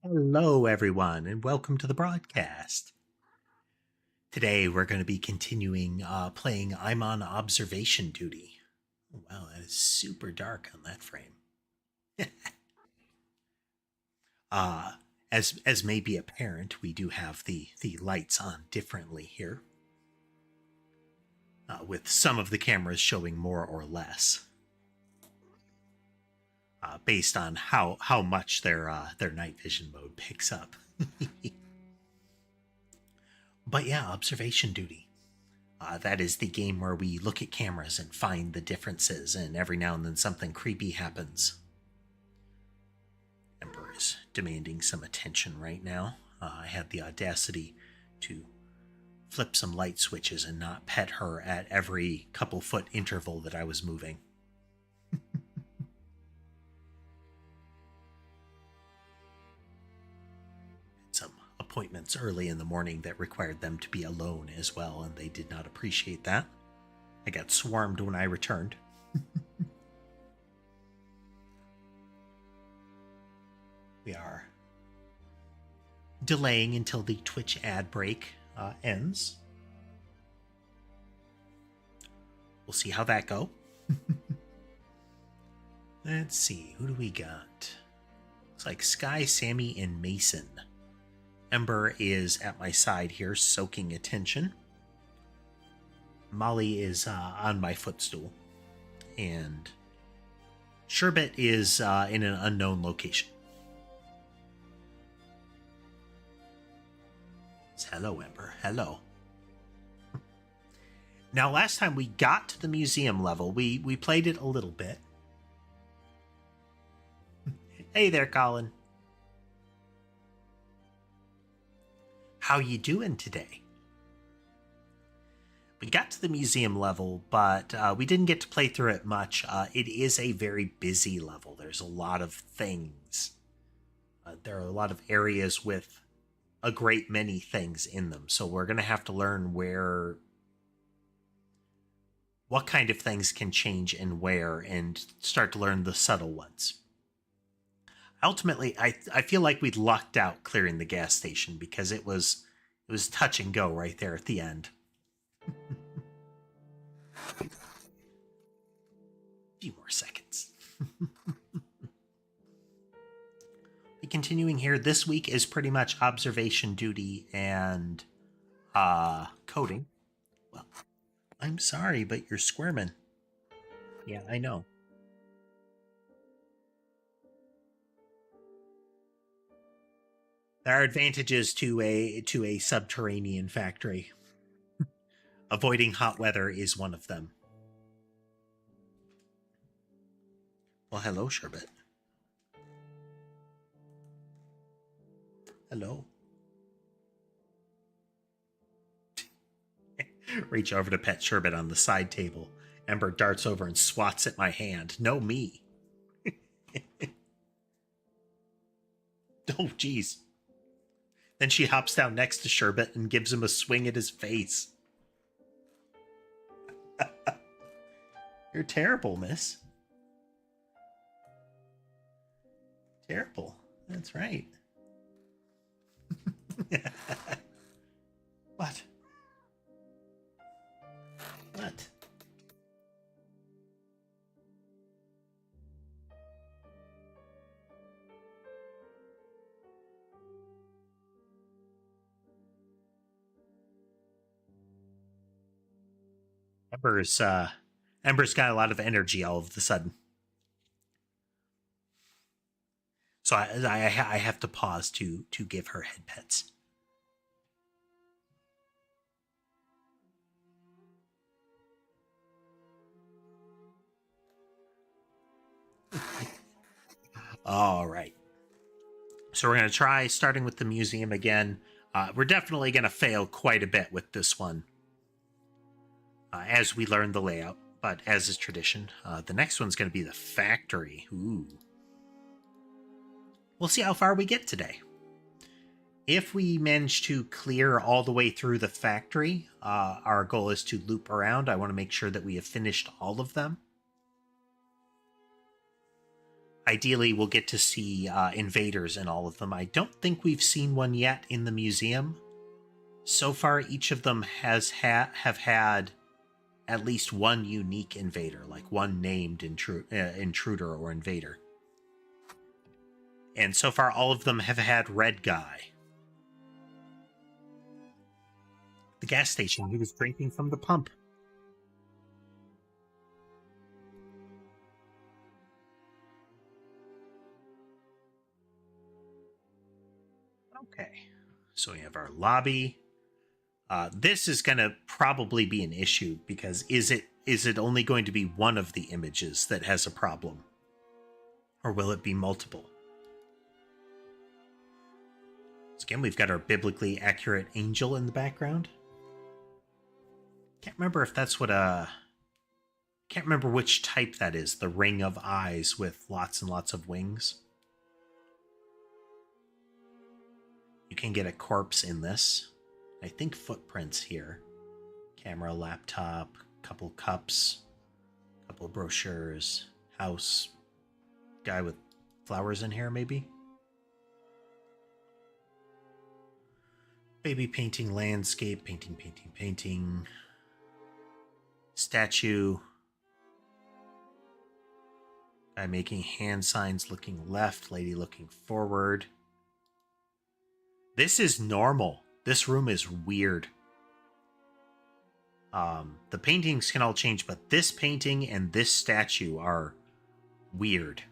Hello, everyone, and welcome to the broadcast. Today, we're going to be continuing playing I'm on observation duty. Oh, wow, that is super dark on that frame. uh, as may be apparent, we do have the lights on differently here, with some of the cameras showing more or less, based on how much their night vision mode picks up. But yeah, observation duty. That is the game where we look at cameras and find the differences, and every now and then something creepy happens. Ember is demanding some attention right now. I had the audacity to flip some light switches and not pet her at every couple foot interval that I was moving. Some appointments early in the morning that required them to be alone as well, and they did not appreciate that. I got swarmed when I returned. We are delaying until the Twitch ad break ends. We'll see how that go. Let's see, who do we got? Looks like Sky, Sammy, and Mason. Ember is at my side here, soaking attention. Molly is on my footstool. And Sherbet is in an unknown location. Hello, Ember. Hello. Now, last time we got to the museum level, we played it a little bit. Hey there, Colin. How you doing today? We got to the museum level, but we didn't get to play through it much. It is a very busy level. There's a lot of things. There are a lot of areas with a great many things in them, so we're going to have to learn what kind of things can change and where, and start to learn the subtle ones. Ultimately, I feel like we lucked out clearing the gas station, because it was touch and go right there at the end. A few more seconds. Continuing here, this week is pretty much observation duty and coding. Well, I'm sorry, but you're squirming. Yeah, I know. There are advantages to a subterranean factory. Avoiding hot weather is one of them. Well, hello, Sherbet. Hello. Reach over to pet Sherbet on the side table. Ember darts over and swats at my hand. No, me. Oh, jeez. Then she hops down next to Sherbet and gives him a swing at his face. You're terrible, miss. Terrible. That's right. What? What? Ember's got a lot of energy all of a sudden. So I have to pause to give her head pets. All right. So we're going to try starting with the museum again. We're definitely going to fail quite a bit with this one as we learn the layout. But as is tradition, the next one's going to be the factory. Ooh. We'll see how far we get today. If we manage to clear all the way through the factory, our goal is to loop around. I want to make sure that we have finished all of them. Ideally, we'll get to see invaders in all of them. I don't think we've seen one yet in the museum. So far, each of them have had at least one unique invader, like one named intruder or invader. And so far, all of them have had Red Guy. The gas station, he was drinking from the pump. Okay, so we have our lobby. This is going to probably be an issue because is it only going to be one of the images that has a problem? Or will it be multiple? So again, we've got our biblically accurate angel in the background. Can't remember if that's what can't remember which type that is. The ring of eyes with lots and lots of wings. You can get a corpse in this. I think footprints here. Camera, laptop, couple cups, couple brochures, house, guy with flowers in here maybe. Baby painting, landscape, painting. Statue. Guy making hand signs looking left, lady looking forward. This is normal. This room is weird. The paintings can all change, but this painting and this statue are weird.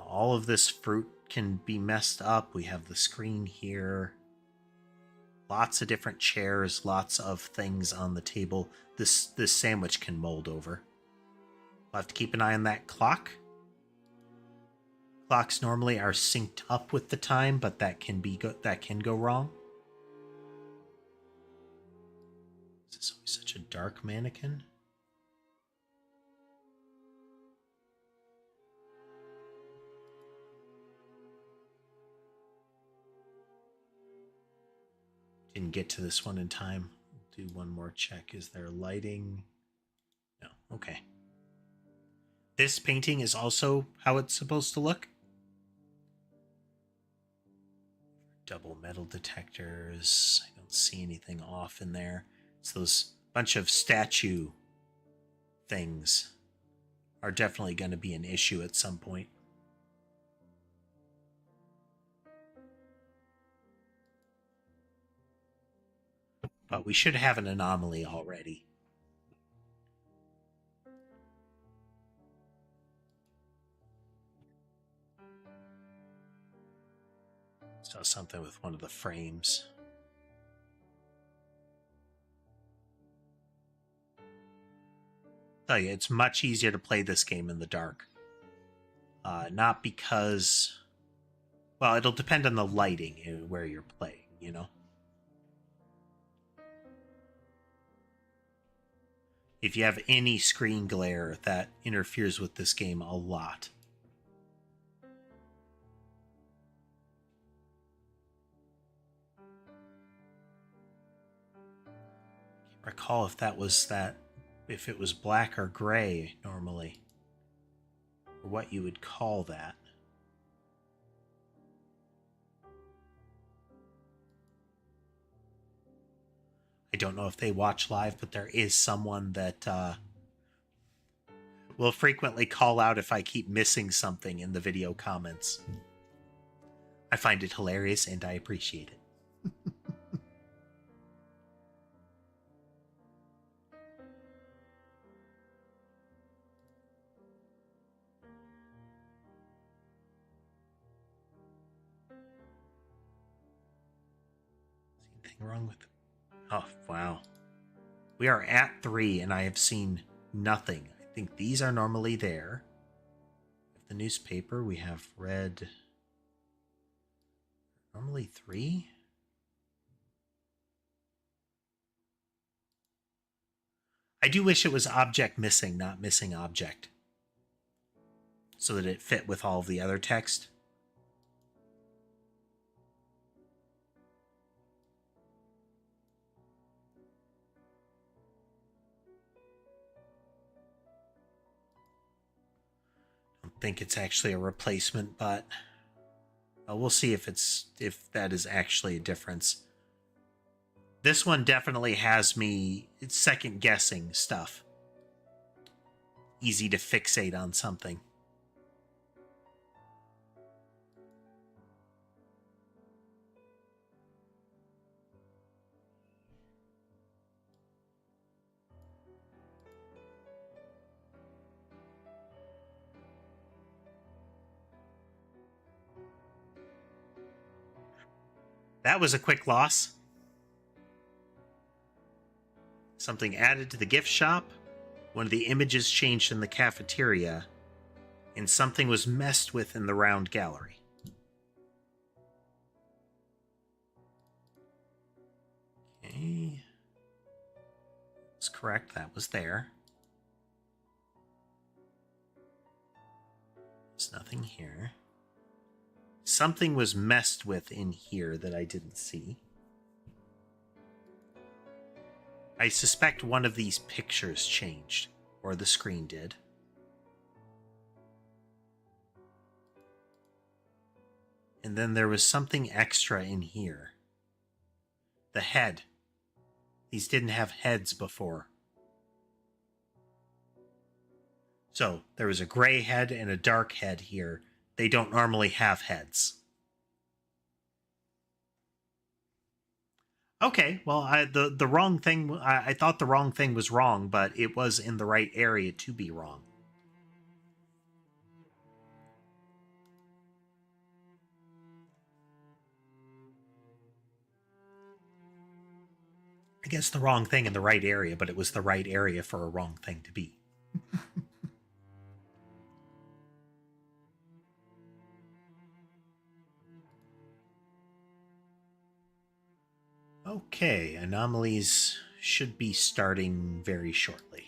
All of this fruit can be messed up. We have the screen here. Lots of different chairs, lots of things on the table. This sandwich can mold over. We'll have to keep an eye on that clock. Clocks normally are synced up with the time, but that can go wrong. This is always such a dark mannequin. Didn't get to this one in time. We'll do one more check. Is there lighting? No. Okay. This painting is also how it's supposed to look. Double metal detectors. I don't see anything off in there. It's those bunch of statue things are definitely going to be an issue at some point. But we should have an anomaly already. Saw something with one of the frames. Tell you, it's much easier to play this game in the dark. Not because Well, it'll depend on the lighting and where you're playing, you know? If you have any screen glare, that interferes with this game a lot. Can't recall if if it was black or gray normally, or what you would call that. I don't know if they watch live, but there is someone that will frequently call out if I keep missing something in the video comments. I find it hilarious and I appreciate it. Is anything wrong with it? Oh, wow. We are at 3 and I have seen nothing. I think these are normally there. The newspaper, we have read normally 3. I do wish it was object missing, not missing object, so that it fit with all of the other text. I don't think it's actually a replacement, but we'll see if that is actually a difference. This one definitely has me second guessing stuff. Easy to fixate on something. That was a quick loss. Something added to the gift shop. One of the images changed in the cafeteria. And something was messed with in the round gallery. Okay. That's correct. That was there. There's nothing here. Something was messed with in here that I didn't see. I suspect one of these pictures changed, or the screen did. And then there was something extra in here. The head. These didn't have heads before. So, there was a gray head and a dark head here. They don't normally have heads. Okay, well, the wrong thing, I thought the wrong thing was wrong, but it was in the right area to be wrong. I guess the wrong thing in the right area, but it was the right area for a wrong thing to be. Okay, anomalies should be starting very shortly.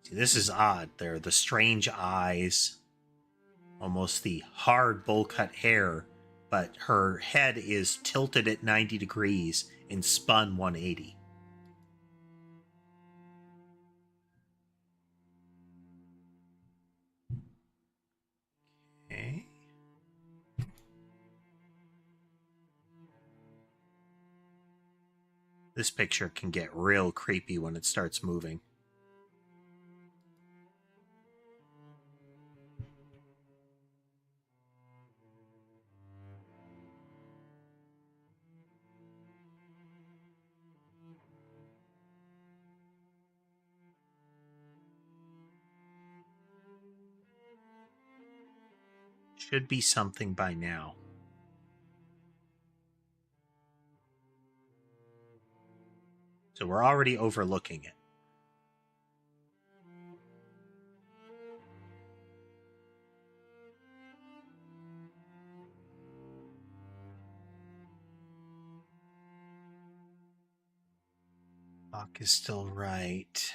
See, this is odd. There are the strange eyes, almost the hard bowl cut hair, but her head is tilted at 90 degrees and spun 180. Okay. This picture can get real creepy when it starts moving. Should be something by now. So we're already overlooking it. Clock is still right.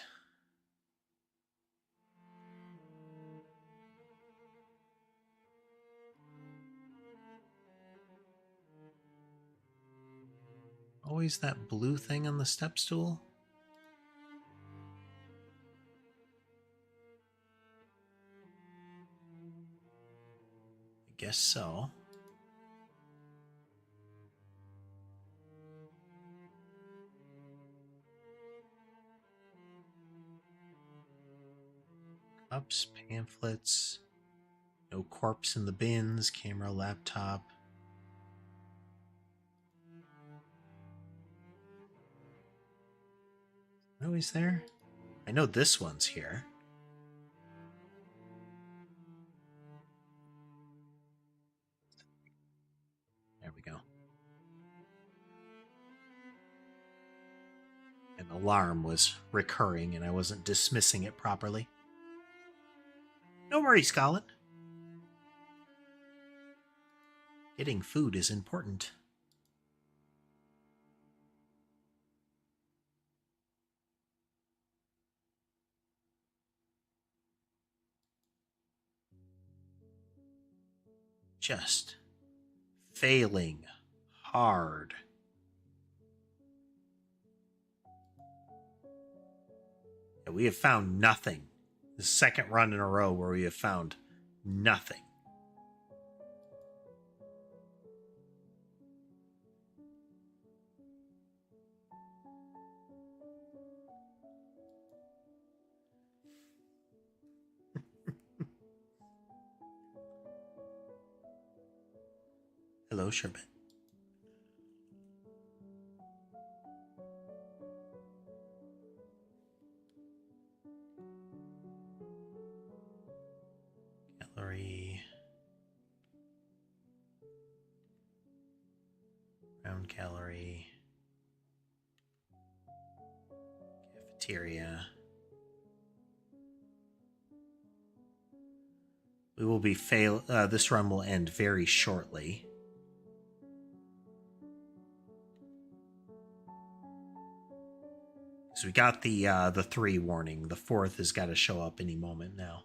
Always that blue thing on the step stool? I guess so. Cups, pamphlets, no corpse in the bins, camera, laptop. Oh, he's there? I know this one's here. There we go. An alarm was recurring and I wasn't dismissing it properly. No worries, Colin. Getting food is important. Just failing hard. Yeah, we have found nothing. The second run in a row where we have found nothing. Hello, Sherbet. Gallery. Round gallery. Cafeteria. We will be this run will end very shortly. So we got the 3 warning. The 4th has got to show up any moment now.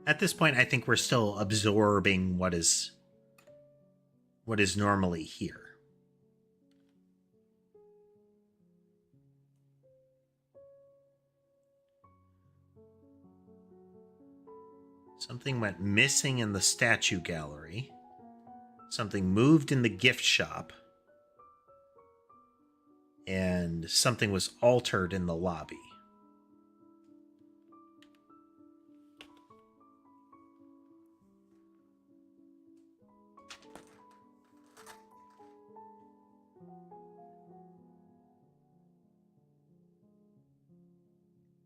At this point, I think we're still absorbing what is normally here. Something went missing in the statue gallery. Something moved in the gift shop. And something was altered in the lobby.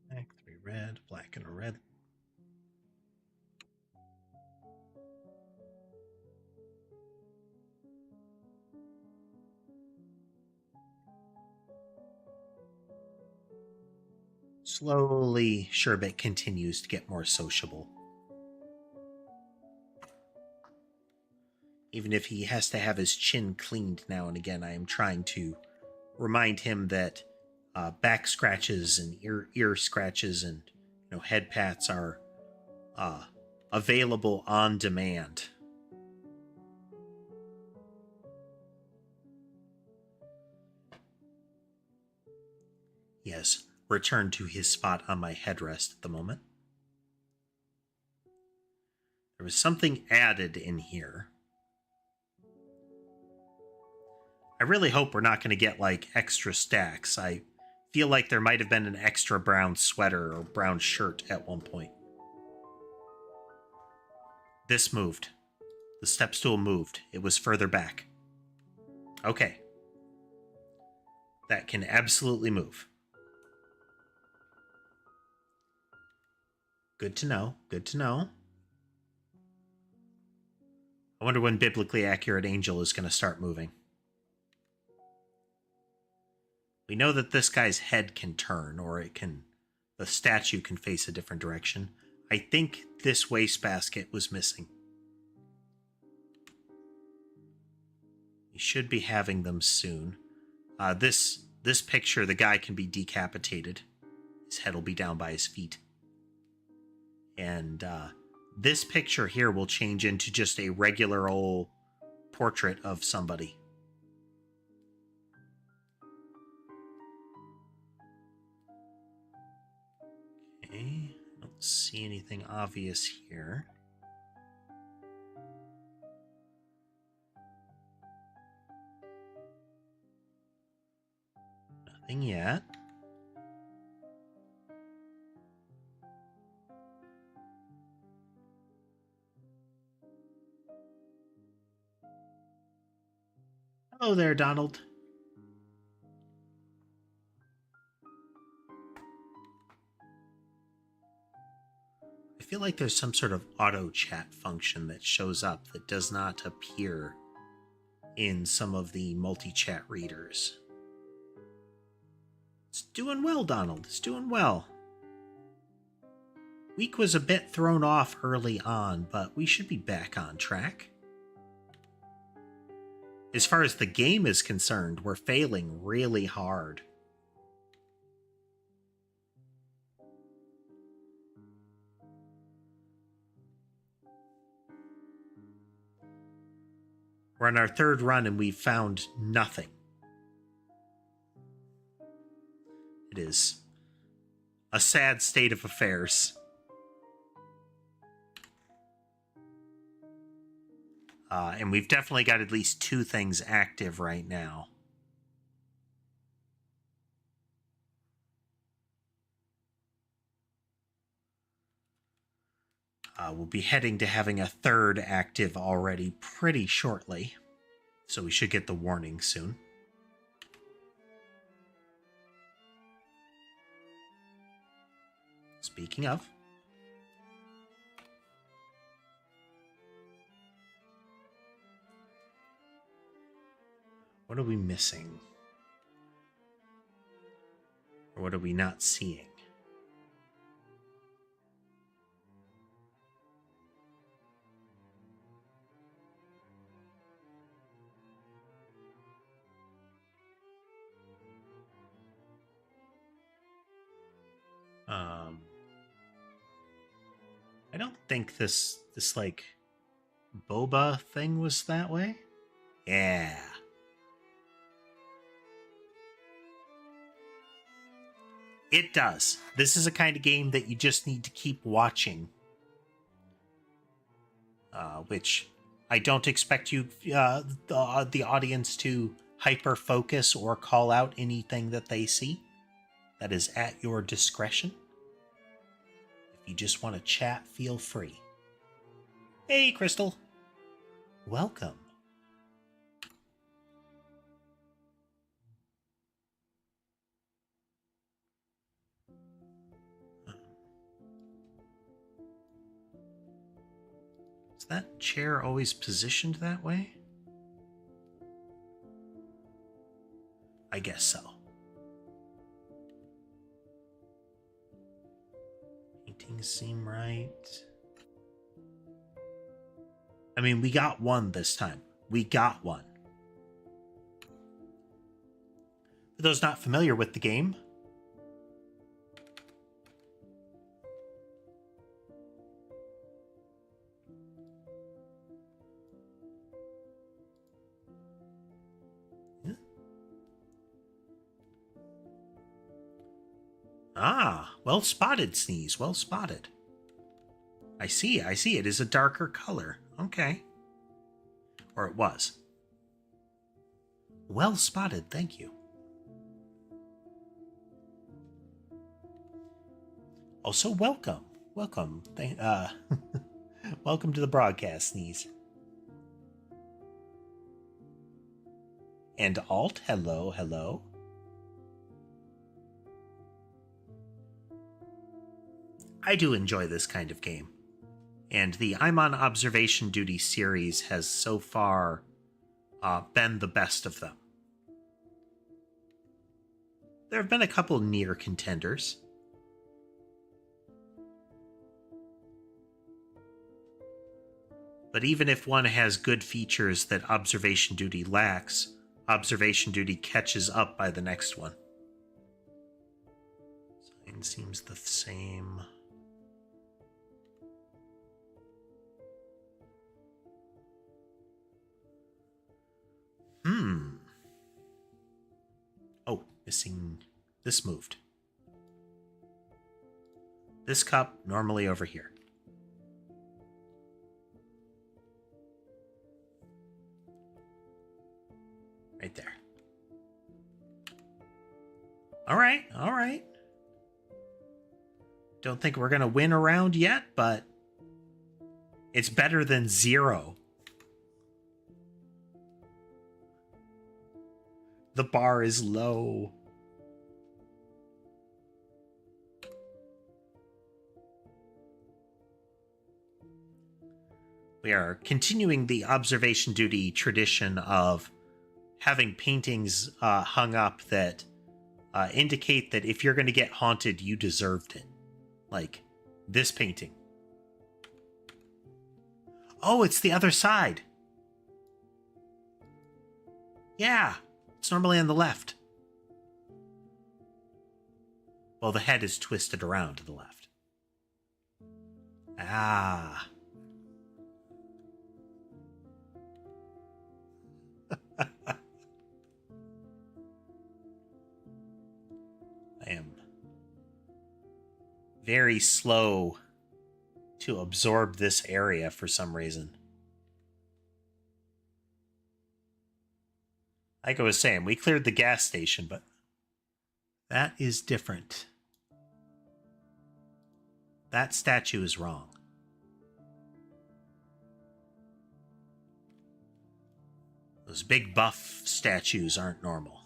Black, 3 red, black and a red. Slowly, Sherbet continues to get more sociable. Even if he has to have his chin cleaned now and again, I am trying to remind him that back scratches and ear scratches and head pats are available on demand. He has returned to his spot on my headrest at the moment. There was something added in here. I really hope we're not going to get like extra stacks. I feel like there might have been an extra brown sweater or brown shirt at one point. This moved. The step stool moved. It was further back. Okay. That can absolutely move. Good to know. Good to know. I wonder when Biblically Accurate Angel is going to start moving. We know that this guy's head can turn, or the statue can face a different direction. I think this wastebasket was missing. We should be having them soon. This picture, the guy can be decapitated. His head will be down by his feet. And this picture here will change into just a regular old portrait of somebody. Okay, I don't see anything obvious here. Nothing yet. Hello there, Donald. I feel like there's some sort of auto chat function that shows up that does not appear in some of the multi-chat readers. It's doing well, Donald. It's doing well. Week was a bit thrown off early on, but we should be back on track. As far as the game is concerned, we're failing really hard. We're on our third run and we've found nothing. It is a sad state of affairs. And we've definitely got at least 2 things active right now. We'll be heading to having a 3rd active already pretty shortly. So we should get the warning soon. Speaking of... what are we missing? Or what are we not seeing? I don't think this like boba thing was that way. Yeah. It does. This is a kind of game that you just need to keep watching. Which I don't expect you, the audience, to hyper focus or call out anything that they see. That is at your discretion. If you just want to chat, feel free. Hey, Crystal. Welcome. Is that chair always positioned that way? I guess so. Paintings seem right. I mean, we got one this time. We got one. For those not familiar with the game, well spotted, Sneeze. Well spotted. I see. It is a darker color. Okay. Or it was. Well spotted, thank you. Also, welcome. Welcome. Welcome to the broadcast, Sneeze. And Alt, hello. I do enjoy this kind of game. And the I'm on Observation Duty series has so far been the best of them. There have been a couple near contenders. But even if one has good features that observation duty lacks, observation duty catches up by the next one. Sign seems the same. Oh, missing. This moved. This cup normally over here. Right there. All right, all right. Don't think we're going to win a round yet, but it's better than 0. The bar is low. We are continuing the observation duty tradition of having paintings hung up that indicate that if you're going to get haunted, you deserved it. Like this painting. Oh, it's the other side. Yeah, it's normally on the left. Well, the head is twisted around to the left. Ah. I am very slow to absorb this area for some reason. Like I was saying, we cleared the gas station, but that is different. That statue is wrong. Those big buff statues aren't normal.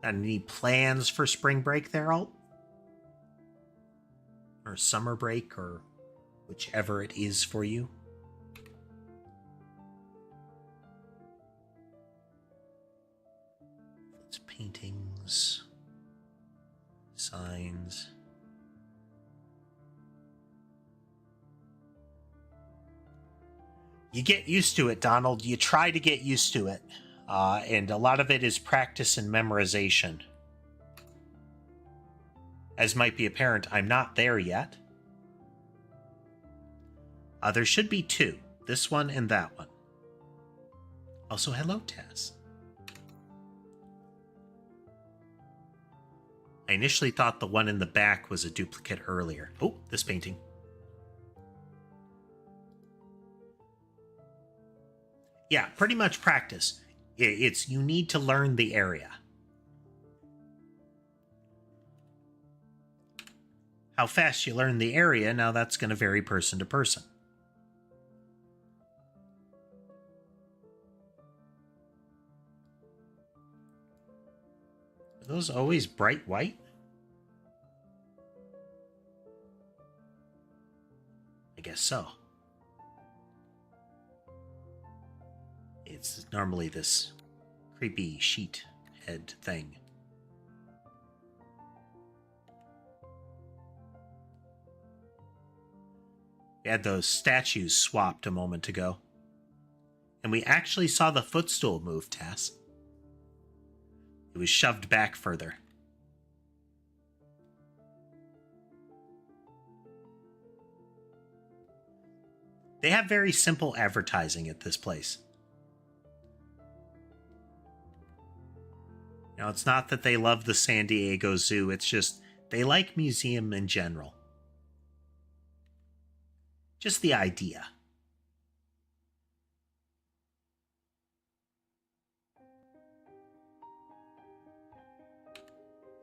Got any plans for spring break there, Alt? Or summer break, or whichever it is for you? It's paintings, signs. You get used to it, Donald. You try to get used to it. And a lot of it is practice and memorization. As might be apparent, I'm not there yet. There should be 2. This one and that one. Also, hello, Tess. I initially thought the one in the back was a duplicate earlier. Oh, this painting. Yeah, pretty much practice. It's you need to learn the area. How fast you learn the area, now that's going to vary person to person. Are those always bright white? I guess so. It's normally this creepy sheet head thing. We had those statues swapped a moment ago. And we actually saw the footstool move, Tess. It was shoved back further. They have very simple advertising at this place. Now, it's not that they love the San Diego Zoo, it's just they like museum in general. Just the idea.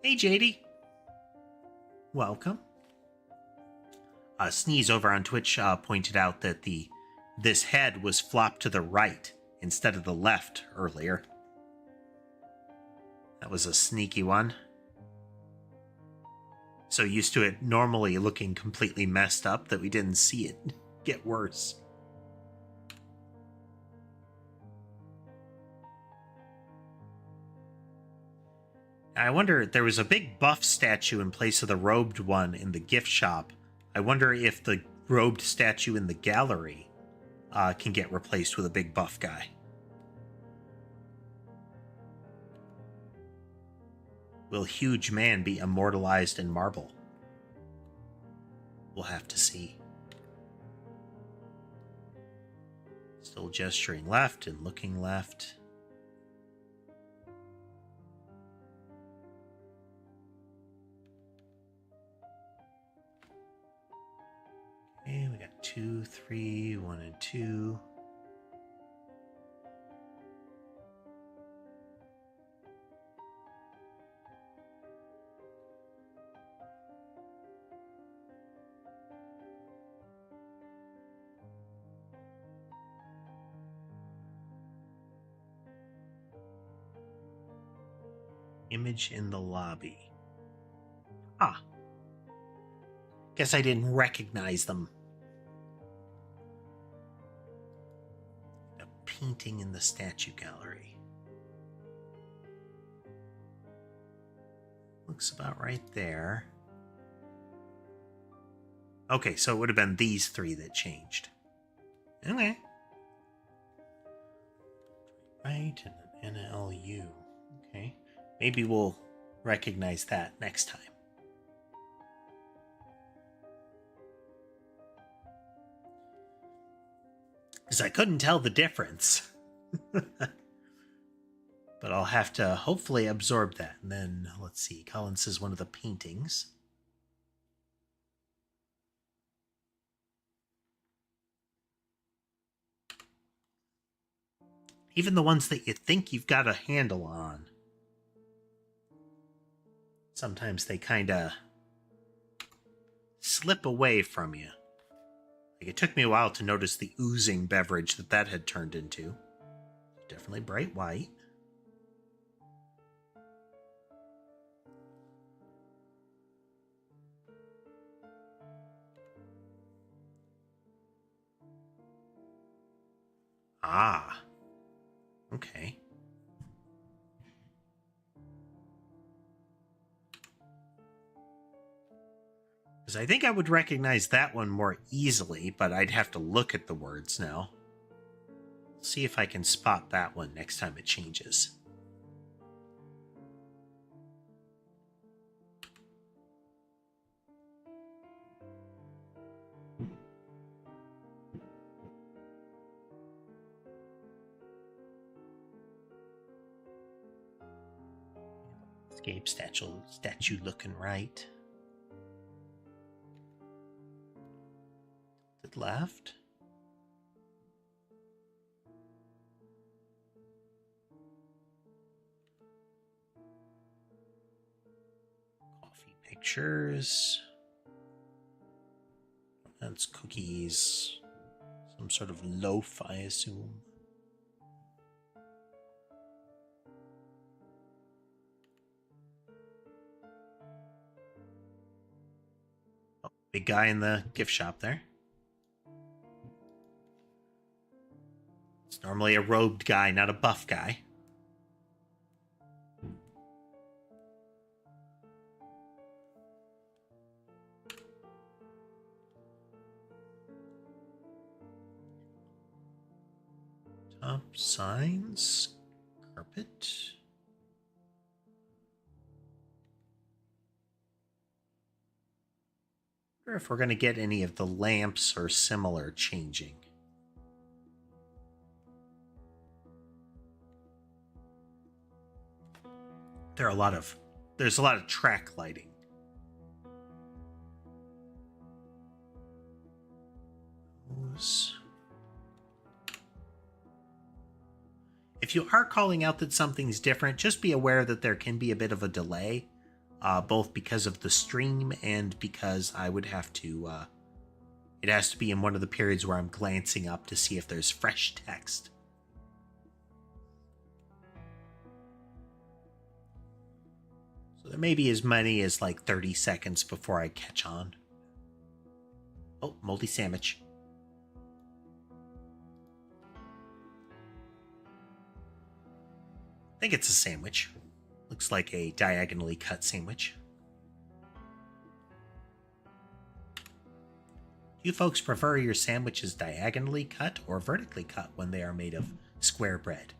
Hey, JD. Welcome. Sneeze over on Twitch pointed out that this head was flopped to the right instead of the left earlier. That was a sneaky one. So used to it normally looking completely messed up that we didn't see it get worse. I wonder, there was a big buff statue in place of the robed one in the gift shop. I wonder if the robed statue in the gallery can get replaced with a big buff guy. Will huge man be immortalized in marble? We'll have to see. Still gesturing left and looking left. Okay, we got 2, 3, 1, and 2. Image in the lobby. Ah. Guess I didn't recognize them. A painting in the statue gallery. Looks about right there. Okay, so it would have been these three that changed. Okay. Right, and an NLU. Okay. Maybe we'll recognize that next time. Because I couldn't tell the difference. But I'll have to hopefully absorb that. And then, let's see, Colin says one of the paintings. Even the ones that you think you've got a handle on. Sometimes they kind of slip away from you. Like, it took me a while to notice the oozing beverage that had turned into. Definitely bright white. Ah. Okay. Because I think I would recognize that one more easily, but I'd have to look at the words now. See if I can spot that one next time it changes. Escape statue looking right. Tilted left. Coffee pictures. That's cookies. Some sort of loaf, I assume. Oh, big guy in the gift shop there. It's normally a robed guy, not a buff guy. Top signs, carpet. I wonder if we're going to get any of the lamps or similar changing. There's a lot of track lighting. If you are calling out that something's different, just be aware that there can be a bit of a delay, both because of the stream and because I would have to, it has to be in one of the periods where I'm glancing up to see if there's fresh text. So there may be as many as like 30 seconds before I catch on. Oh, moldy sandwich. I think it's a sandwich. Looks like a diagonally cut sandwich. Do you folks prefer your sandwiches diagonally cut or vertically cut when they are made of square bread?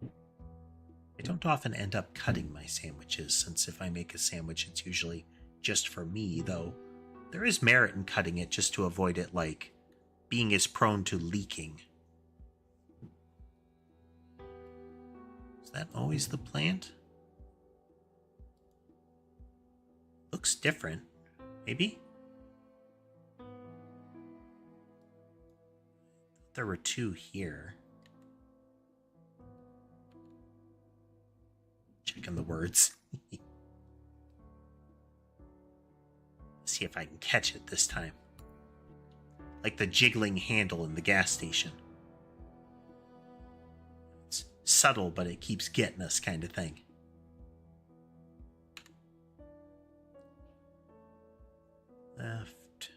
I don't often end up cutting my sandwiches, since if I make a sandwich, it's usually just for me, though there is merit in cutting it just to avoid it, like, being as prone to leaking. Is that always the plant? Looks different. Maybe? There were two here. Checking the words. See if I can catch it this time. Like the jiggling handle in the gas station. It's subtle, but it keeps getting us, kind of thing. Left.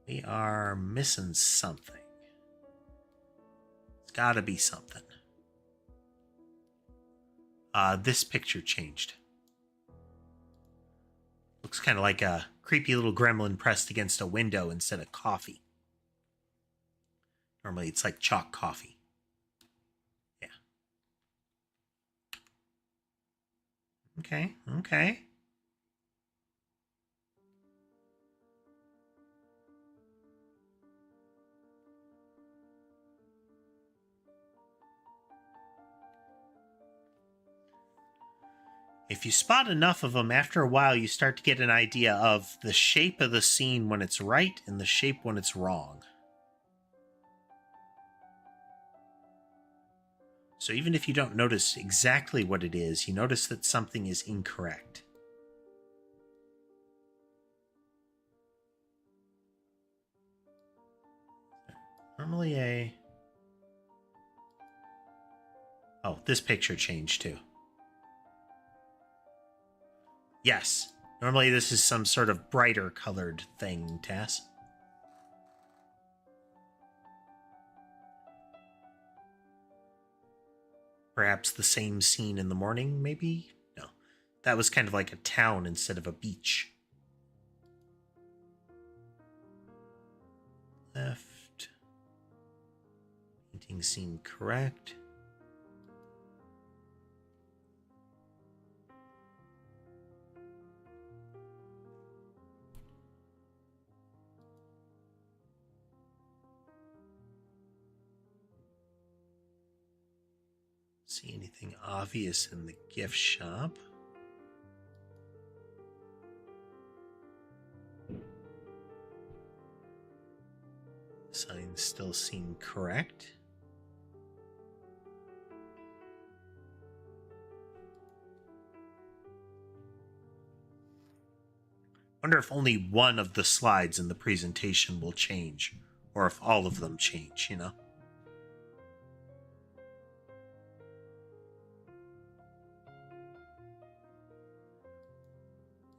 We are missing something. It's gotta be something. This picture changed. Looks kind of like a creepy little gremlin pressed against a window instead of coffee. Normally it's like chalk coffee. Yeah. Okay, okay. If you spot enough of them, after a while you start to get an idea of the shape of the scene when it's right and the shape when it's wrong. So even if you don't notice exactly what it is, you notice that something is incorrect. Normally a... Oh, this picture changed too. Yes. Normally this is some sort of brighter colored thing, Tass. Perhaps the same scene in the morning, maybe? No. That was kind of like a town instead of a beach. Left. Painting scene correct. See anything obvious in the gift shop? Signs still seem correct. Wonder if only one of the slides in the presentation will change, or if all of them change, you know?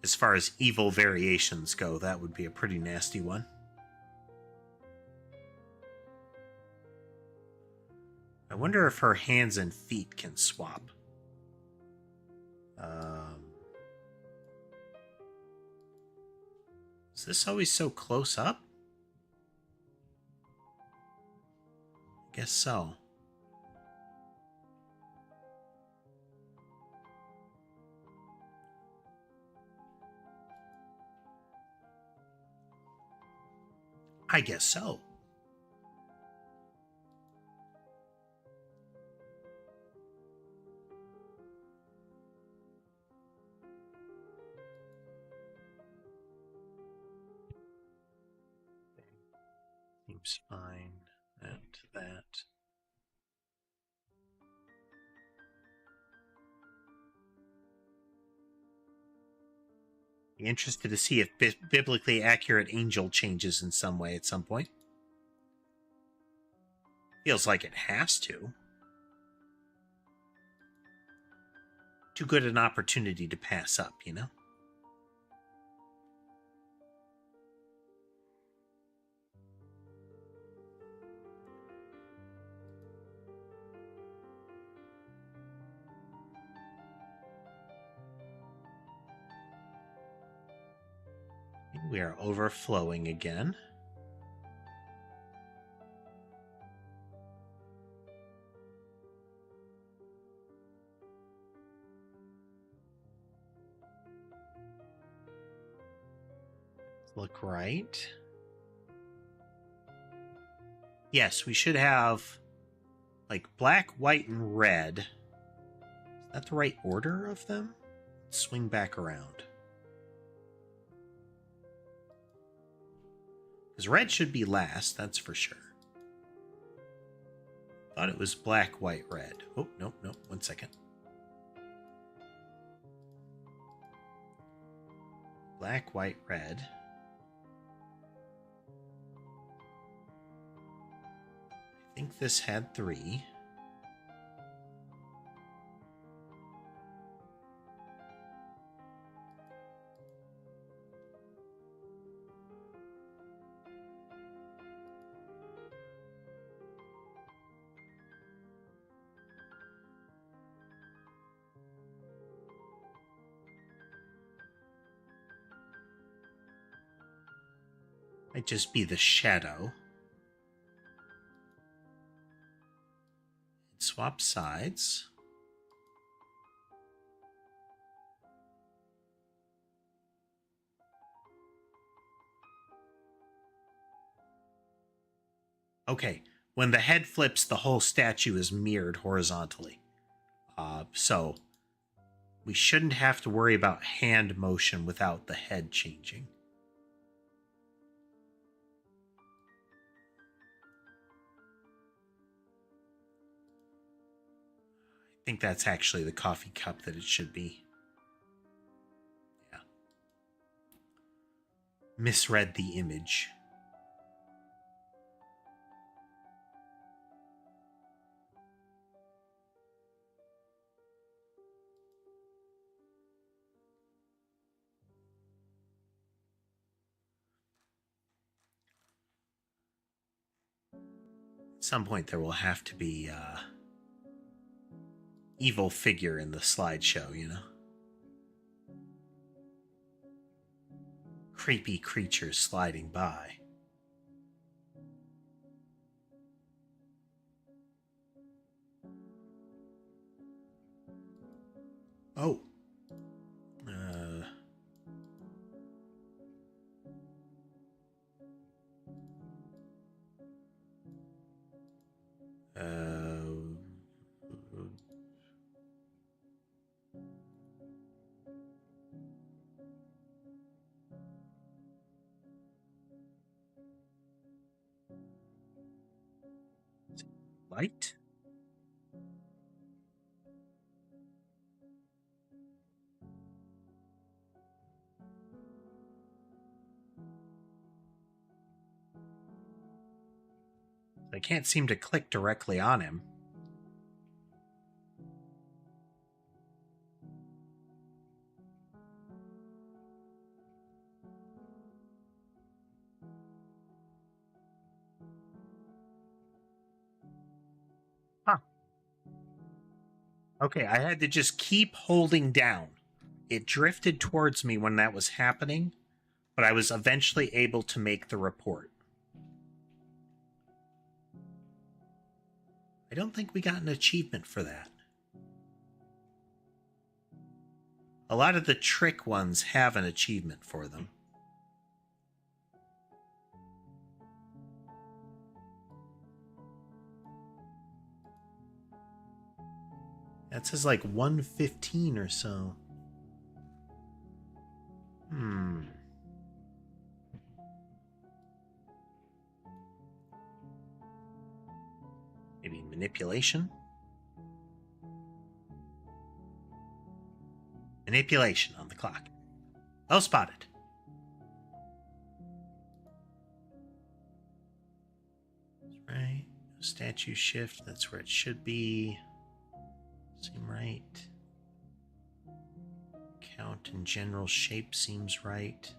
As far as evil variations go, that would be a pretty nasty one. I wonder if her hands and feet can swap. Is this always so close up? I guess so. I guess so. Seems fine. That. Be interested to see if biblically accurate angel changes in some way at some point. Feels like it has to. Too good an opportunity to pass up, you know? We are overflowing again. Look right. Yes, we should have like black, white, and red. Is that the right order of them? Let's swing back around. Because red should be last, that's for sure. Thought it was black, white, red. Oh, nope, 1 second. Black, white, red. I think this had 3. Might just be the shadow. Swap sides. Okay, when the head flips, the whole statue is mirrored horizontally. So we shouldn't have to worry about hand motion without the head changing. I think that's actually the coffee cup that it should be. Yeah. Misread the image. At some point there will have to be evil figure in the slideshow, you know? Creepy creatures sliding by. Oh. Light? I can't seem to click directly on him. Huh. Okay, I had to just keep holding down. It drifted towards me when that was happening, but I was eventually able to make the report. I don't think we got an achievement for that. A lot of the trick ones have an achievement for them. That says like 115 or so. Maybe manipulation? Manipulation on the clock. Well spotted. That's right. Statue shift, that's where it should be. Seem right. Count and general shape seems right.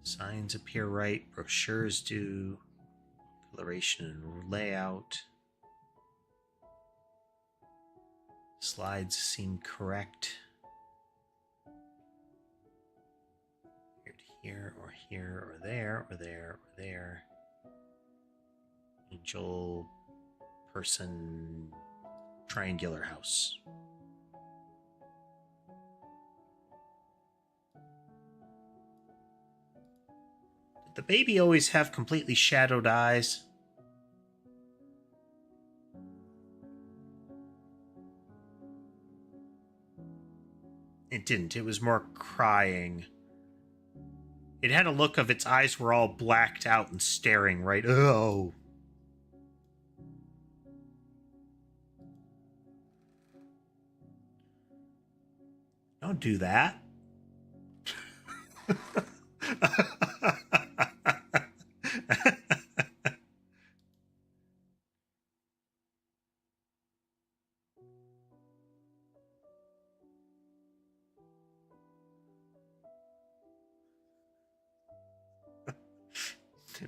Signs appear right. Brochures do. Coloration and layout. Slides seem correct. or here, or there, or there, or there. Angel, person, triangular house. Did the baby always have completely shadowed eyes? It didn't. It was more crying. It had a look of its eyes were all blacked out and staring right. Oh. Don't do that.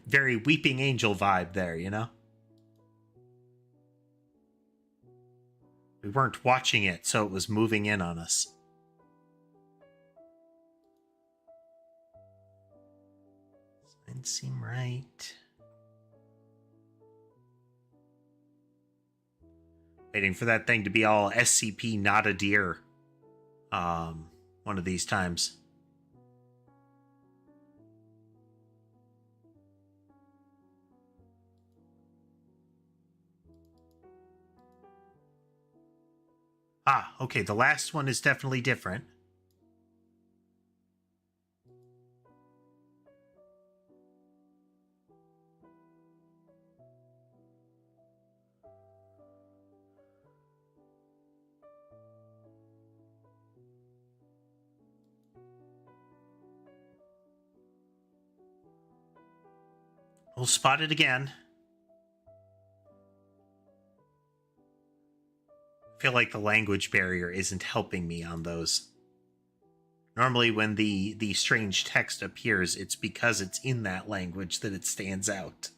Very weeping angel vibe there, you know? We weren't watching it, so it was moving in on us. Didn't seem right. Waiting for that thing to be all SCP, not a deer. One of these times. Ah, okay, the last one is definitely different. We'll spot it again. I feel like the language barrier isn't helping me on those. Normally when the strange text appears, it's because it's in that language that it stands out.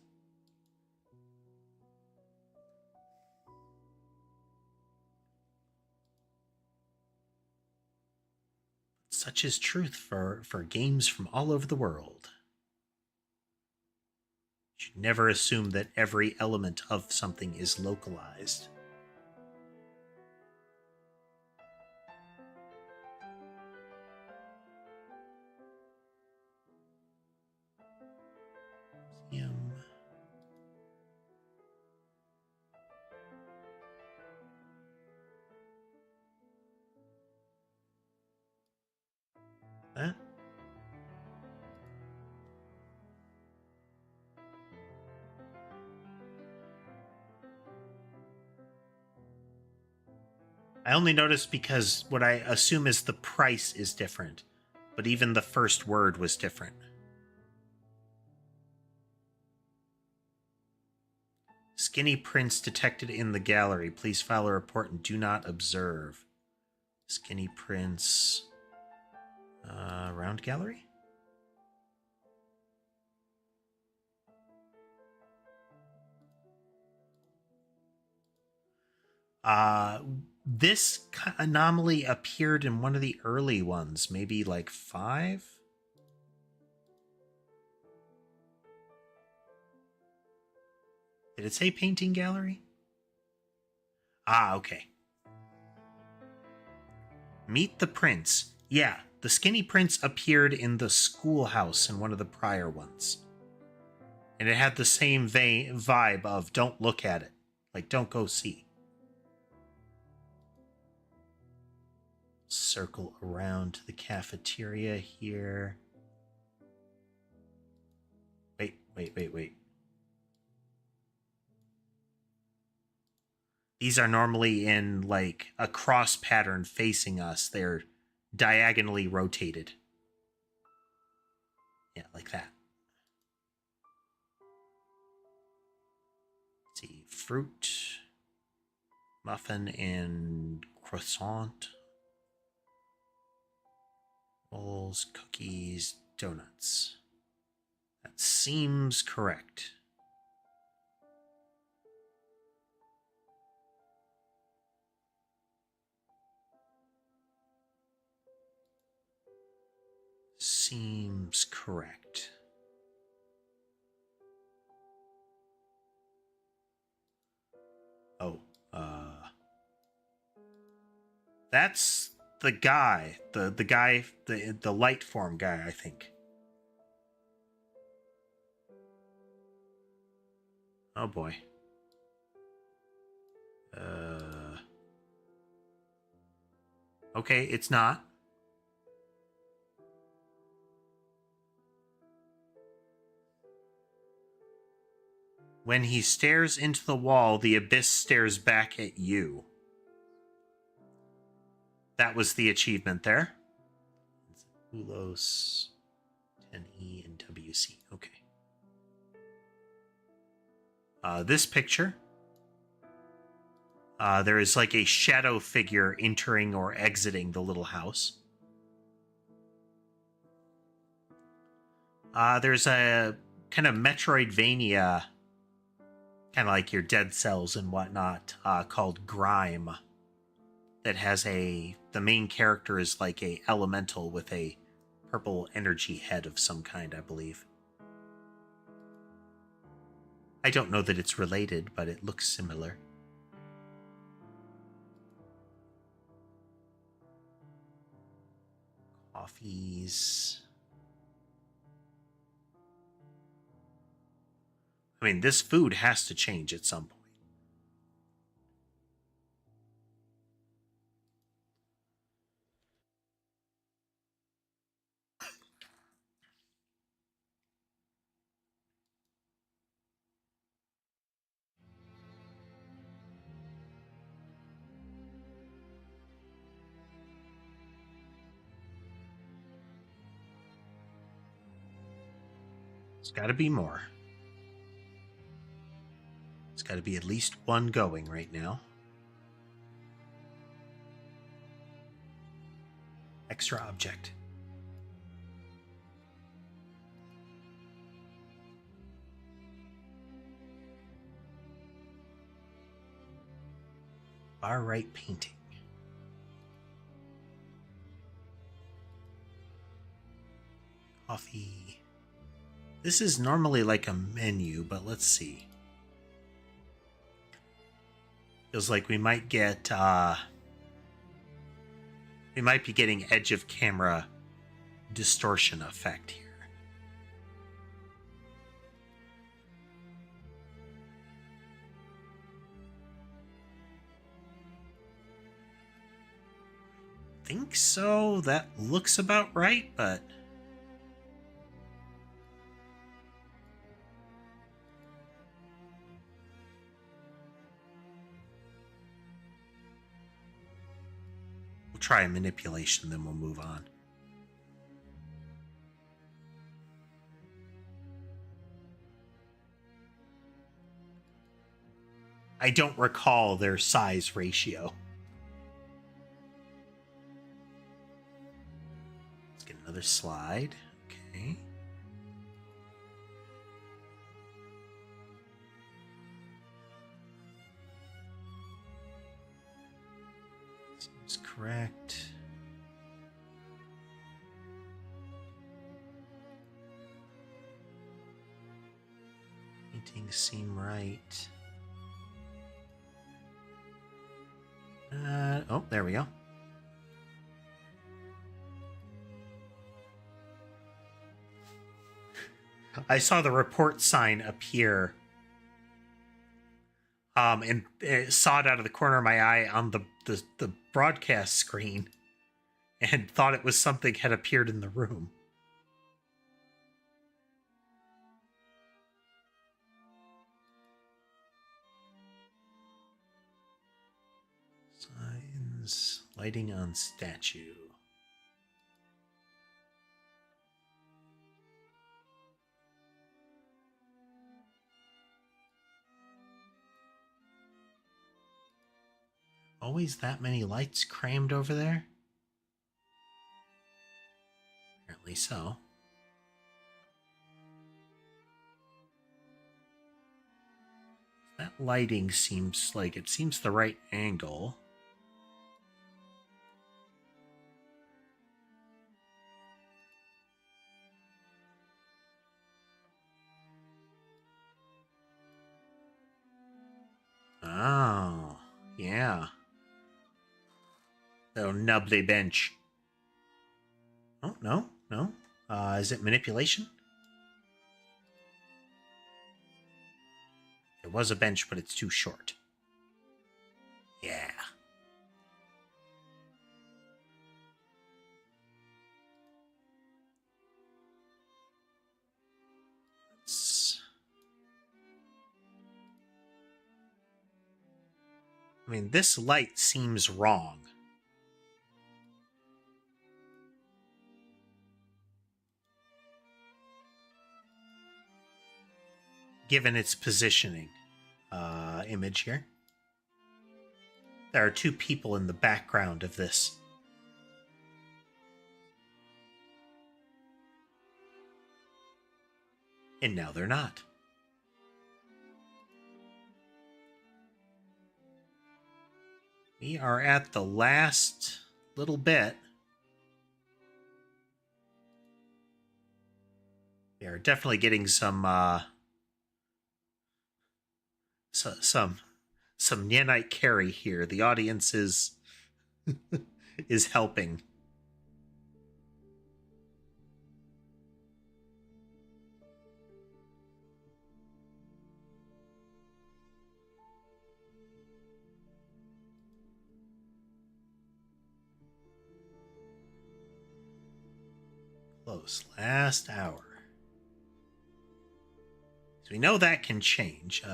Such is truth for games from all over the world. You should never assume that every element of something is localized. Museum. That. I only noticed because what I assume is the price is different, but even the first word was different. Skinny prints detected in the gallery. Please file a report and do not observe. Skinny prints. Round gallery? This anomaly appeared in one of the early ones, maybe like 5? Did it say painting gallery? Ah, okay. Meet the Prince. Yeah, the Skinny Prince appeared in the schoolhouse in one of the prior ones. And it had the same vibe of don't look at it. Like, don't go see. Circle around to the cafeteria here. Wait. These are normally in like a cross pattern facing us. They're diagonally rotated. Yeah, like that. Let's see, fruit, muffin, and croissant. Rolls, cookies, donuts. That seems correct. Seems correct. That's the guy. The guy, the light form guy, I think. Oh boy. Okay, it's not. When he stares into the wall, the abyss stares back at you. That was the achievement there. Ulos, 10E, and WC. Okay. This picture, there is like a shadow figure entering or exiting the little house. There's a kind of Metroidvania, kind of like your Dead Cells and whatnot, called Grime, that has the main character is like a elemental with a purple energy head of some kind, I believe. I don't know that it's related, but it looks similar. Coffees. I mean, this food has to change at some point. It's got to be more. It's got to be at least one going right now. Extra object. Far right painting. Coffee. This is normally like a menu, but let's see. Feels like we might get we might be getting edge of camera distortion effect here. Think so. That looks about right, but we'll try a manipulation, then we'll move on. I don't recall their size ratio. Let's get another slide. Okay. Seems correct. Paintings seem right. Oh, there we go. I saw the report sign appear, and saw it out of the corner of my eye on the broadcast screen, and thought it was something had appeared in the room. Signs, lighting on statue. Always that many lights crammed over there? Apparently so. That lighting seems like it seems the right angle. Oh, yeah. Oh, nubbly bench. Oh, no, no. Is it manipulation? There was a bench, but it's too short. Yeah. I mean, this light seems wrong. Given its positioning. Image here. There are two people in the background of this. And now they're not. We are at the last little bit. We are definitely getting some Nyanite carry here. The audience is is helping. Close. Last hour. So we know that can change. Is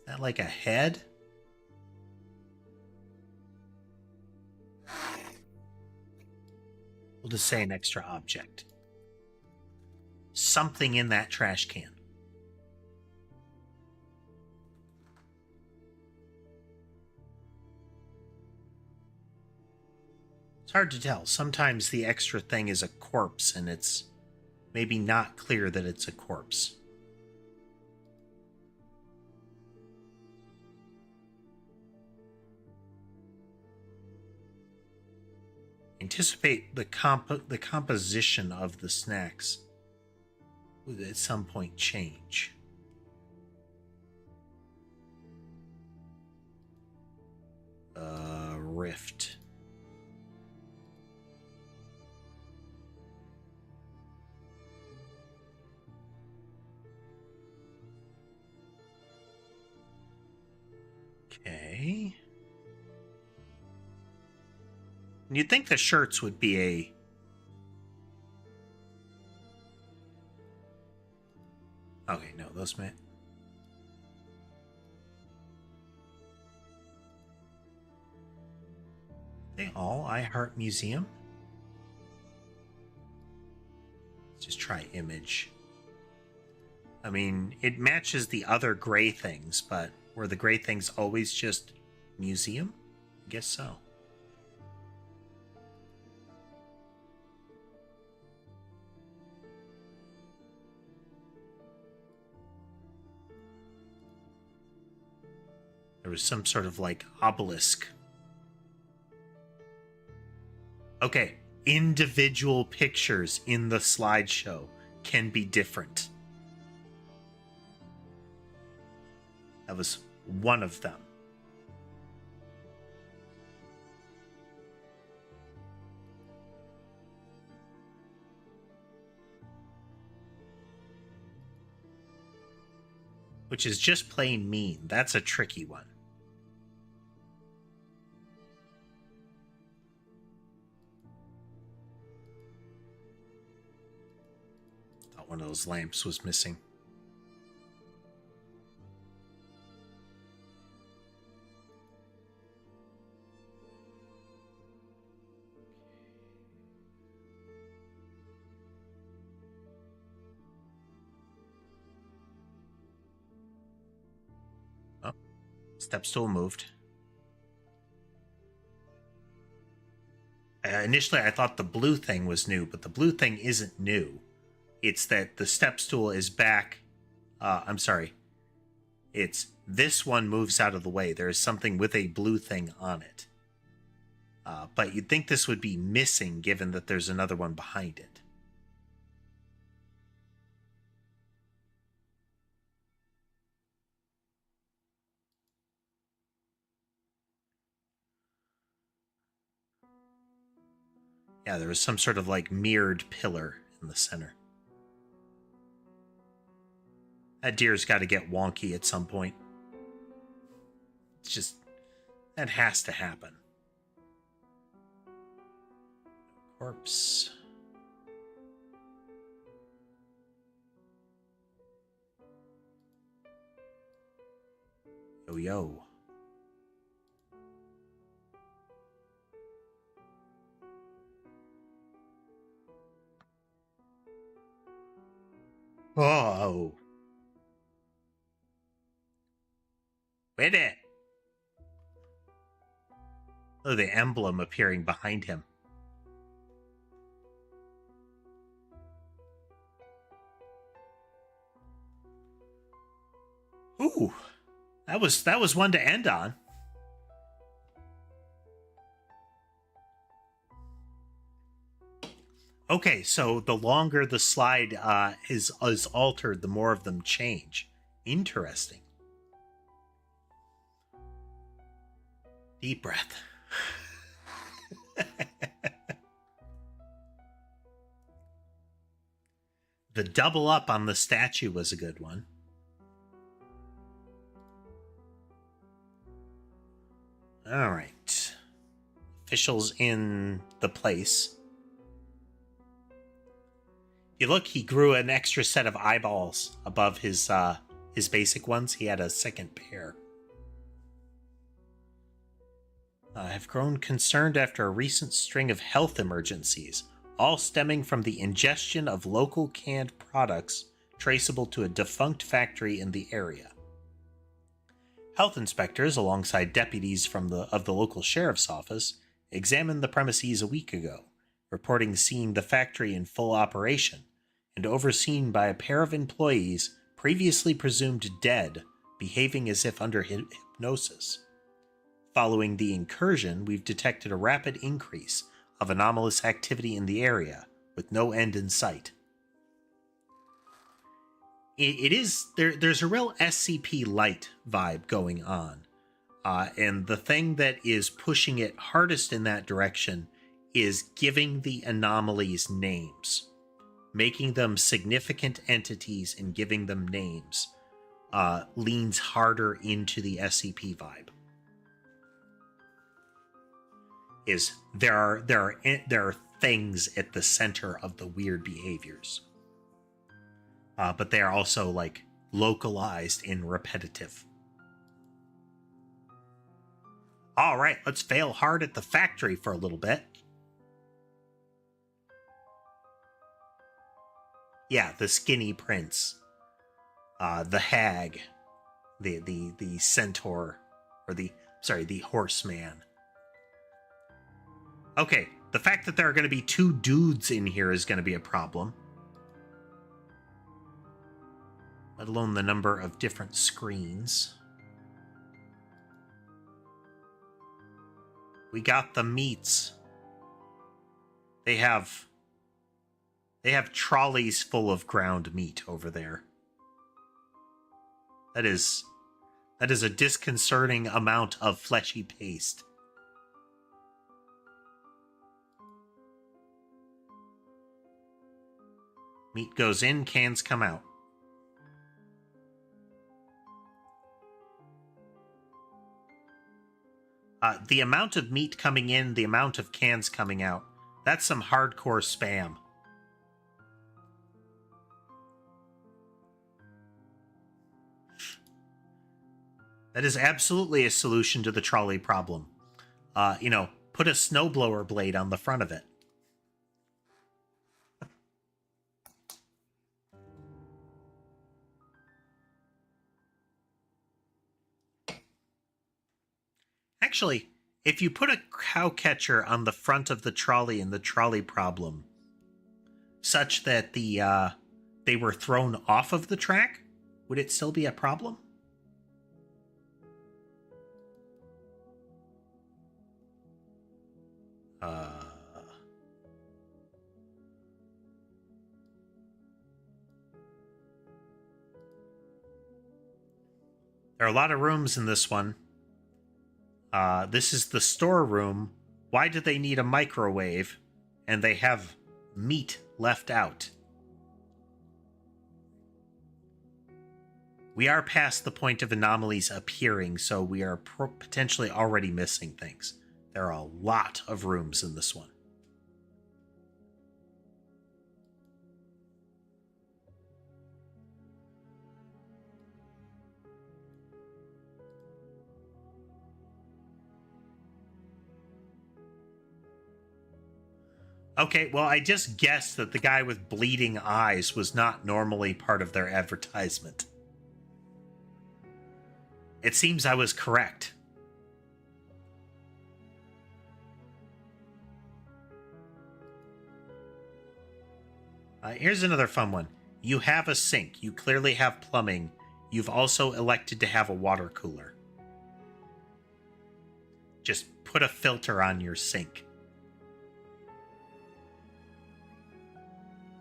that like a head? We'll just say an extra object. Something in that trash can. It's hard to tell. Sometimes the extra thing is a corpse, and it's maybe not clear that it's a corpse. Anticipate the composition of the snacks would at some point change. Rift. Okay. And you'd think the shirts would be a... Okay, no, those may... They all I Heart Museum? Let's just try image. I mean, it matches the other gray things, but were the gray things always just museum? I guess so. There was some sort of like obelisk. Okay, individual pictures in the slideshow can be different. That was one of them. Which is just plain mean. That's a tricky one. Thought one of those lamps was missing. Oh, step stool moved. Initially, I thought the blue thing was new, but the blue thing isn't new. It's that the step stool is back. I'm sorry. It's this one moves out of the way. There is something with a blue thing on it. But you'd think this would be missing given that there's another one behind it. Yeah, there was some sort of like mirrored pillar in the center. That deer's got to get wonky at some point. It's just, that has to happen. Corpse. Yo, yo. Oh. Wait it. Oh, the emblem appearing behind him. Ooh. That was one to end on. Okay, so the longer the slide is altered, the more of them change. Interesting. Deep breath. The double up on the statue was a good one. All right. Officials in the place. You look, he grew an extra set of eyeballs above his basic ones. He had a second pair. Have grown concerned after a recent string of health emergencies, all stemming from the ingestion of local canned products traceable to a defunct factory in the area. Health inspectors, alongside deputies of the local sheriff's office, examined the premises a week ago, reporting seeing the factory in full operation and overseen by a pair of employees previously presumed dead, behaving as if under hypnosis. Following the incursion, we've detected a rapid increase of anomalous activity in the area, with no end in sight. There's a real SCP-Light vibe going on. And the thing that is pushing it hardest in that direction is giving the anomalies names. Making them significant entities and giving them names leans harder into the SCP vibe. There are things at the center of the weird behaviors, but they are also like localized and repetitive. All right, let's fail hard at the factory for a little bit. Yeah, the skinny prince, the hag, the centaur, or the horseman. Okay, the fact that there are going to be two dudes in here is going to be a problem. Let alone the number of different screens. We got the meats. They have trolleys full of ground meat over there. That is a disconcerting amount of fleshy paste. Meat goes in, cans come out. The amount of meat coming in, the amount of cans coming out, that's some hardcore spam. That is absolutely a solution to the trolley problem. Put a snowblower blade on the front of it. Actually, if you put a cow catcher on the front of the trolley in the trolley problem, such that they were thrown off of the track, would it still be a problem? There are a lot of rooms in this one. This is the storeroom. Why do they need a microwave? and they have meat left out. We are past the point of anomalies appearing, so we are potentially already missing things. There are a lot of rooms in this one. Okay, well, I just guessed that the guy with bleeding eyes was not normally part of their advertisement. It seems I was correct. Here's another fun one. You have a sink. You clearly have plumbing. You've also elected to have a water cooler. Just put a filter on your sink.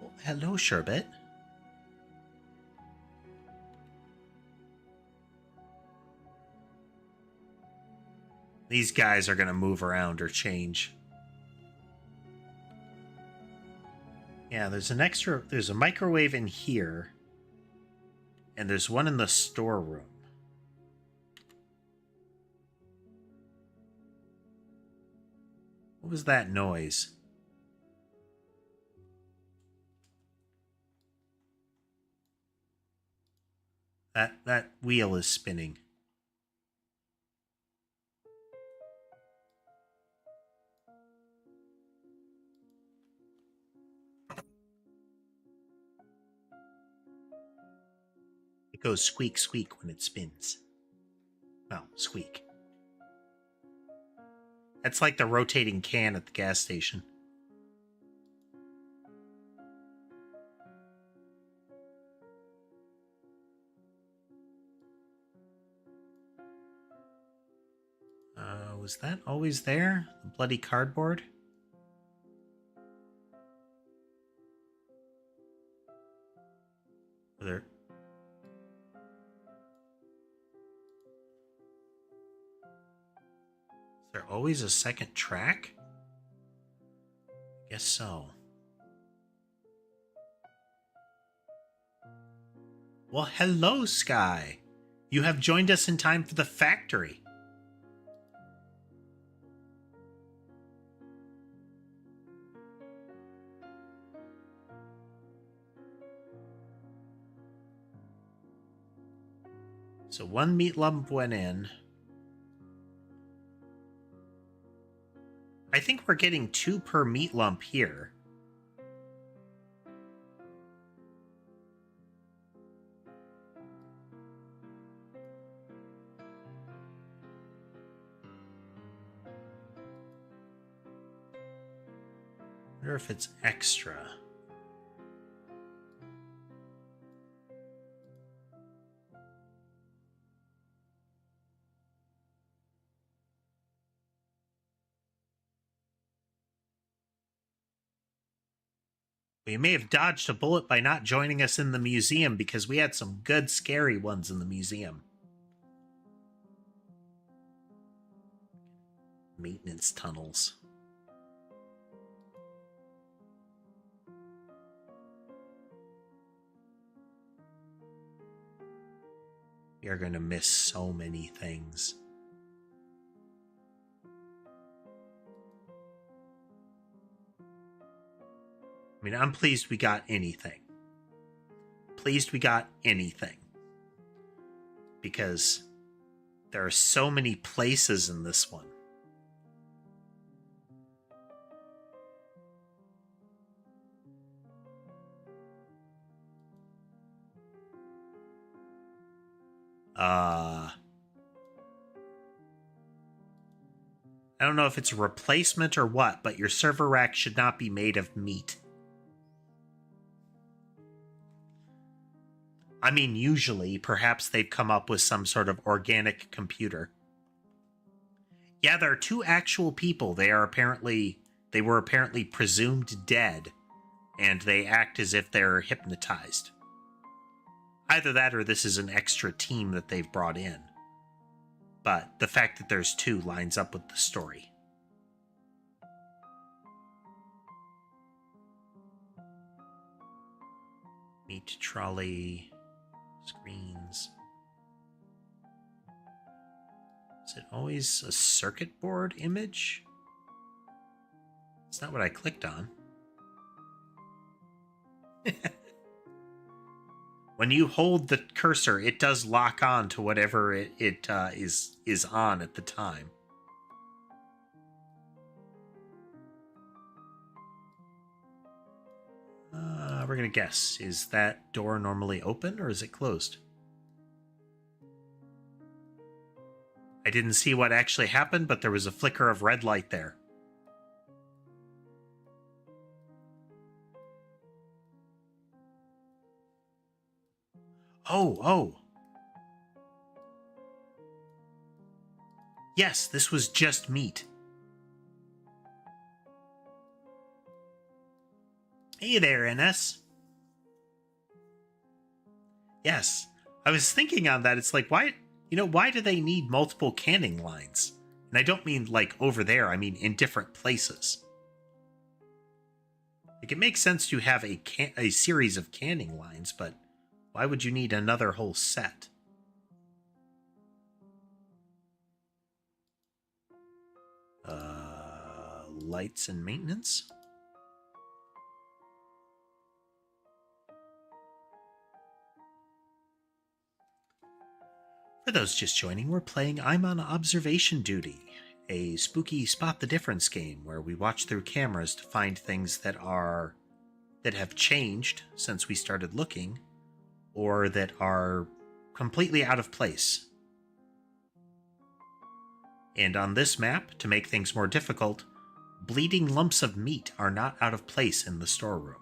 Well, hello, Sherbet. These guys are going to move around or change. Yeah, there's a microwave in here. And there's one in the storeroom. What was that noise? That wheel is spinning. It goes squeak, squeak when it spins. Well, squeak. That's like the rotating can at the gas station. Was that always there? The bloody cardboard? There. Is there always a second track? Guess so. Well, hello, Sky. You have joined us in time for the factory. So one meat lump went in. I think we're getting 2 per meat lump here. I wonder if it's extra. We may have dodged a bullet by not joining us in the museum because we had some good scary ones in the museum. Maintenance tunnels. We are going to miss so many things. I mean, I'm pleased we got anything. Pleased we got anything. Because there are so many places in this one. I don't know if it's a replacement or what, but your server rack should not be made of meat. I mean, usually, perhaps they've come up with some sort of organic computer. Yeah, there are 2 actual people. They were apparently presumed dead, and they act as if they're hypnotized. Either that or this is an extra team that they've brought in. But the fact that there's 2 lines up with the story. Meat trolley, screens. Is it always a circuit board image? It's not what I clicked on. When you hold the cursor, it does lock on to whatever it is on at the time. We're going to guess. Is that door normally open or is it closed? I didn't see what actually happened, but there was a flicker of red light there. Oh. Yes, this was just meat. Hey there, NS. Yes, I was thinking on that. It's like, why do they need multiple canning lines? And I don't mean like over there, I mean in different places. Like, it makes sense to have a series of canning lines, but why would you need another whole set? Lights and maintenance? For those just joining, we're playing I'm on Observation Duty, a spooky spot the difference game where we watch through cameras to find things that have changed since we started looking, or that are completely out of place. And on this map, to make things more difficult, bleeding lumps of meat are not out of place in the storeroom.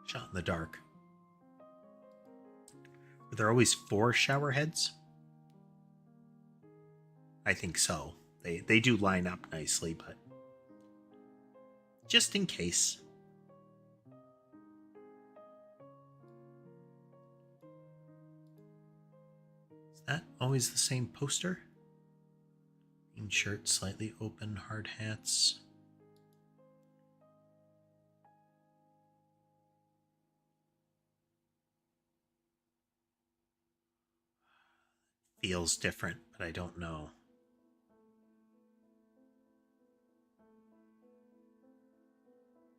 Shot in the dark. Were there always 4 shower heads? I think so. They do line up nicely, but just in case. Is that always the same poster? Green shirt, slightly open, hard hats. Feels different, but I don't know.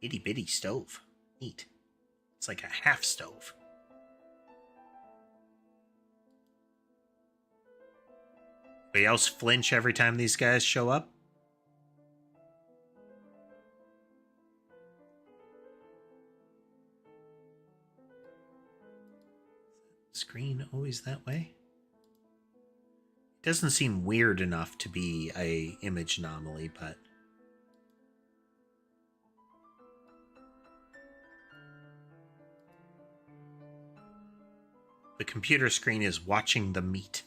Itty bitty stove. Neat. It's like a half stove. Anybody else flinch every time these guys show up? Screen always that way? It doesn't seem weird enough to be a image anomaly, but the computer screen is watching the meat.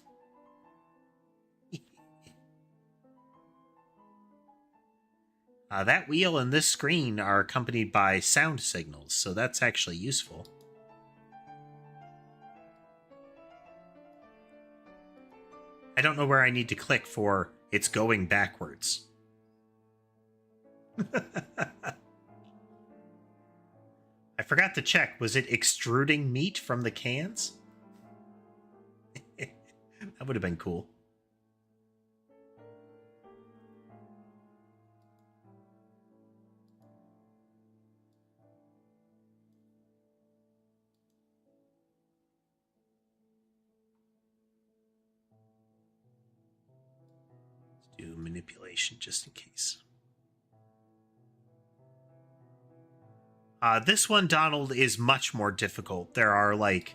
That wheel and this screen are accompanied by sound signals, so that's actually useful. I don't know where I need to click for it's going backwards. I forgot to check. Was it extruding meat from the cans? That would have been cool. Let's do manipulation just in case. This one, Donald, is much more difficult. There are like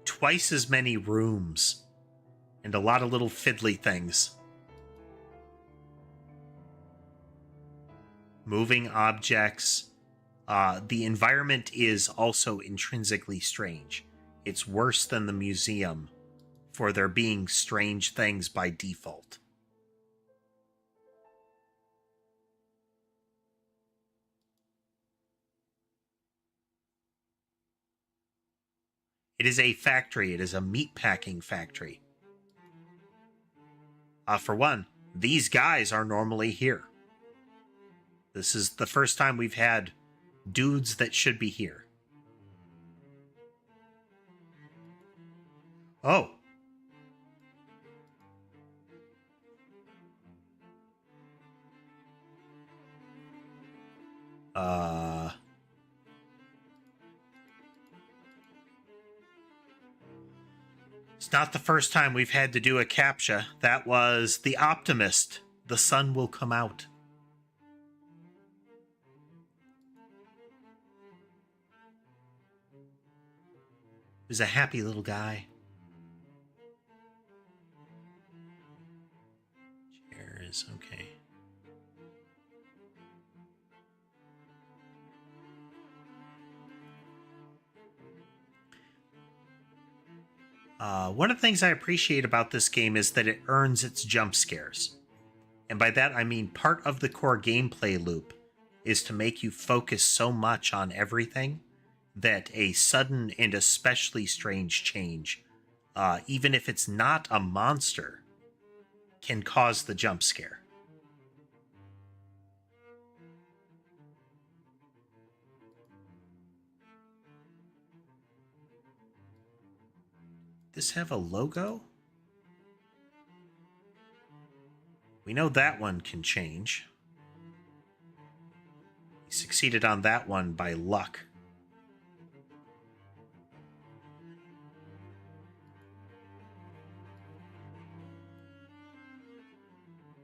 twice as many rooms and a lot of little fiddly things. Moving objects. The environment is also intrinsically strange. It's worse than the museum for there being strange things by default. It is a factory. It is a meat packing factory. For one, these guys are normally here. This is the first time we've had dudes that should be here. Oh. It's not the first time we've had to do a CAPTCHA. That was the optimist. The sun will come out. He was a happy little guy. Chairs, okay. One of the things I appreciate about this game is that it earns its jump scares. And by that, I mean part of the core gameplay loop is to make you focus so much on everything that a sudden and especially strange change, even if it's not a monster, can cause the jump scare. This have a logo? We know that one can change. We succeeded on that one by luck.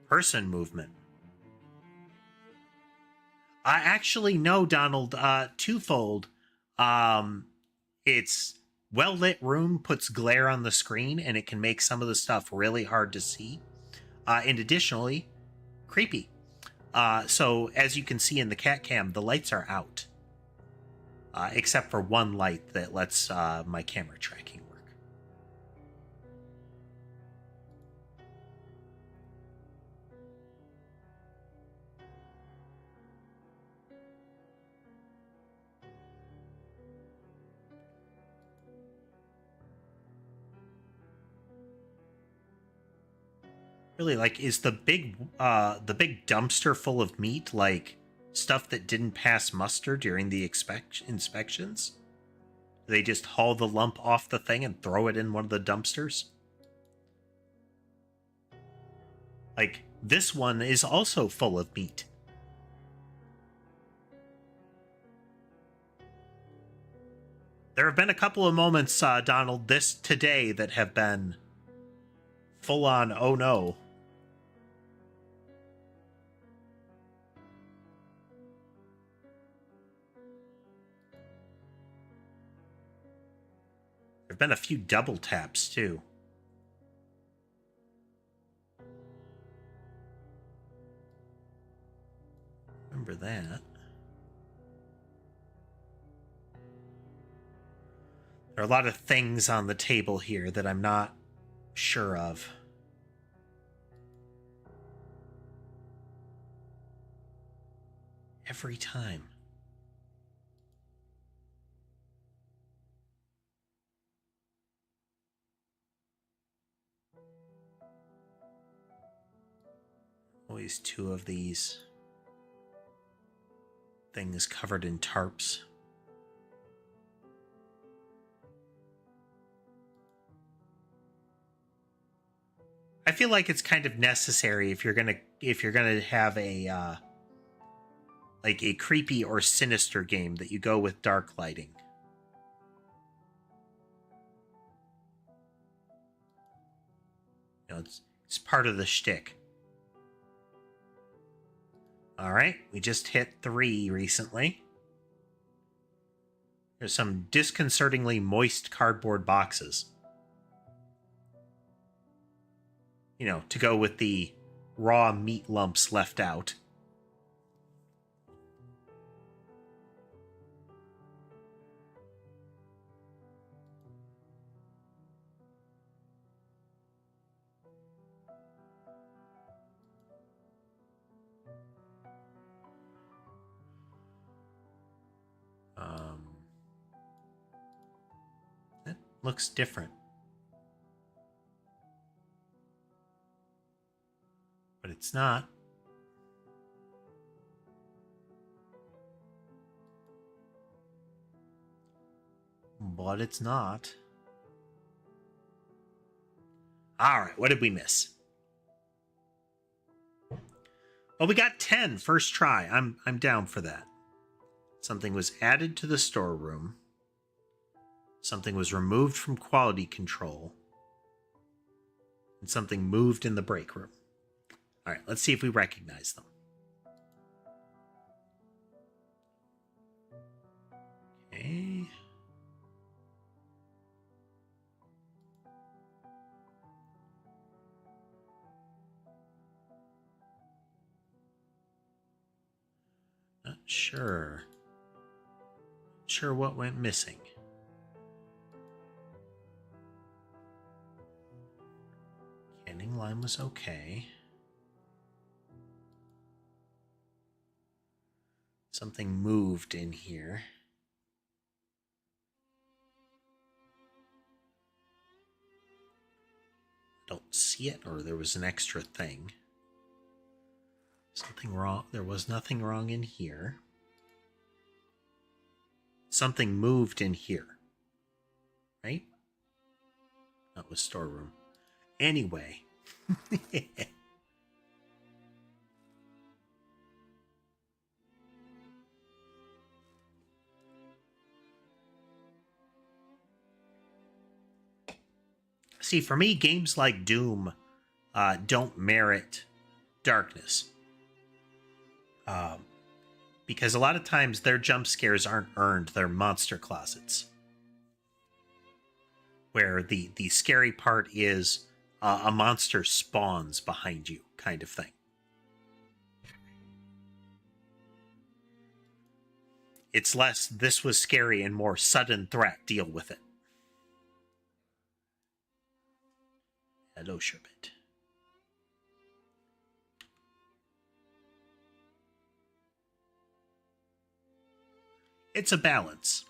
Person movement. I actually know, Donald, twofold. It's well-lit room puts glare on the screen, and it can make some of the stuff really hard to see. And additionally, creepy. So as you can see in the cat cam, the lights are out. Except for one light that lets my camera tracking work. Really, like, is the big dumpster full of meat like stuff that didn't pass muster during the inspections? They just haul the lump off the thing and throw it in one of the dumpsters? Like, this one is also full of meat. There have been a couple of moments, Donald, today that have been full on, oh no. There have been a few double taps, too. Remember that. There are a lot of things on the table here that I'm not sure of. Every time. Always two of these things covered in tarps. I feel like it's kind of necessary if you're gonna have a like a creepy or sinister game that you go with dark lighting. You know, it's part of the shtick. All right, we just hit 3 recently. There's some disconcertingly moist cardboard boxes. You know, to go with the raw meat lumps left out. That looks different. it's not. But it's not. Alright, what did we miss? Well, we got 10 first try. I'm down for that. Something was added to the storeroom. Something was removed from quality control. And something moved in the break room. Alright, let's see if we recognize them. Okay. Not sure. Not sure what went missing. Canning line was okay. Something moved in here. Don't see it, or there was an extra thing. Something wrong. There was nothing wrong in here. Something moved in here. Right? That was storeroom. Anyway. See, for me, games like Doom don't merit darkness. Because a lot of times their jump scares aren't earned, they're monster closets. Where the scary part is a monster spawns behind you, kind of thing. It's less, this was scary, and more sudden threat, deal with it. Hello, Sherbet. It's a balance.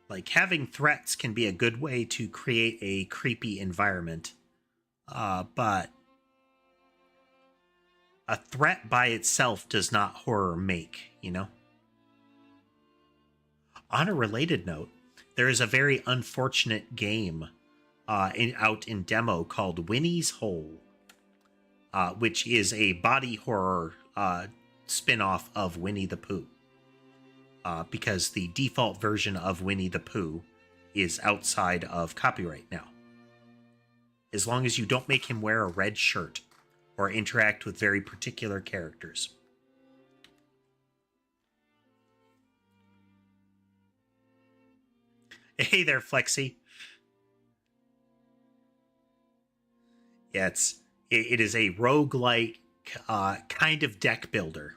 Like, having threats can be a good way to create a creepy environment, but a threat by itself does not horror make, you know? On a related note, there is a very unfortunate game out in demo called Winnie's Hole, which is a body horror spin-off of Winnie the Pooh. Because the default version of Winnie the Pooh is outside of copyright now. As long as you don't make him wear a red shirt or interact with very particular characters. Hey there, Flexi. Yeah, it is a roguelike kind of deck builder.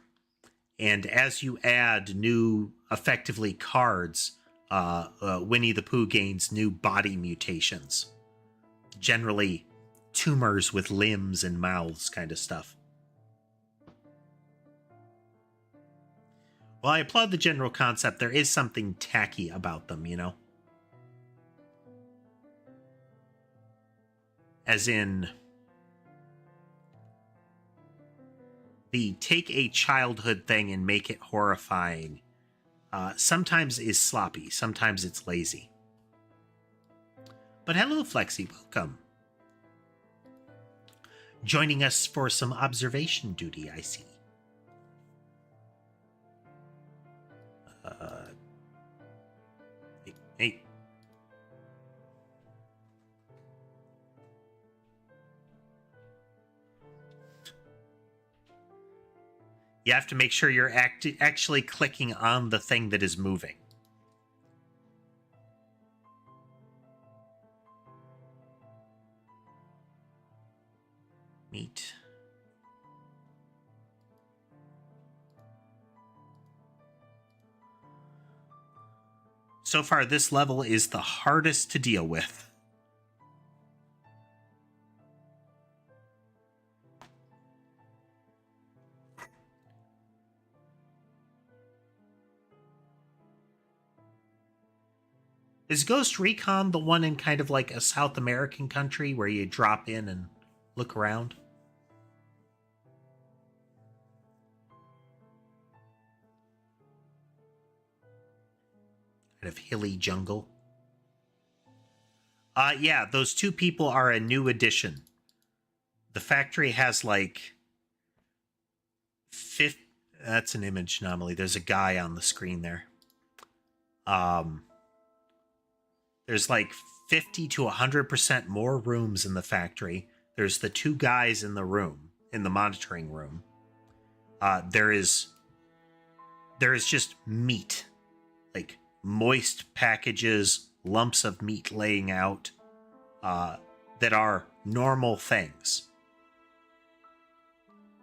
And as you add new, effectively, cards, Winnie the Pooh gains new body mutations. Generally, tumors with limbs and mouths kind of stuff. Well, I applaud the general concept. There is something tacky about them, you know? As in, the take a childhood thing and make it horrifying sometimes is sloppy, sometimes it's lazy. But hello, Flexi, welcome. Joining us for some observation duty, I see. Hey. You have to make sure you're actually clicking on the thing that is moving. Neat. So far, this level is the hardest to deal with. Is Ghost Recon the one in kind of like a South American country where you drop in and look around? kind of hilly jungle. Yeah, those two people are a new addition. The factory has like 50. That's an image anomaly. There's a guy on the screen there. There's like 50 to 100% more rooms in the factory. There's the two guys in the room, in the monitoring room. There is just meat, like moist packages, lumps of meat laying out, that are normal things.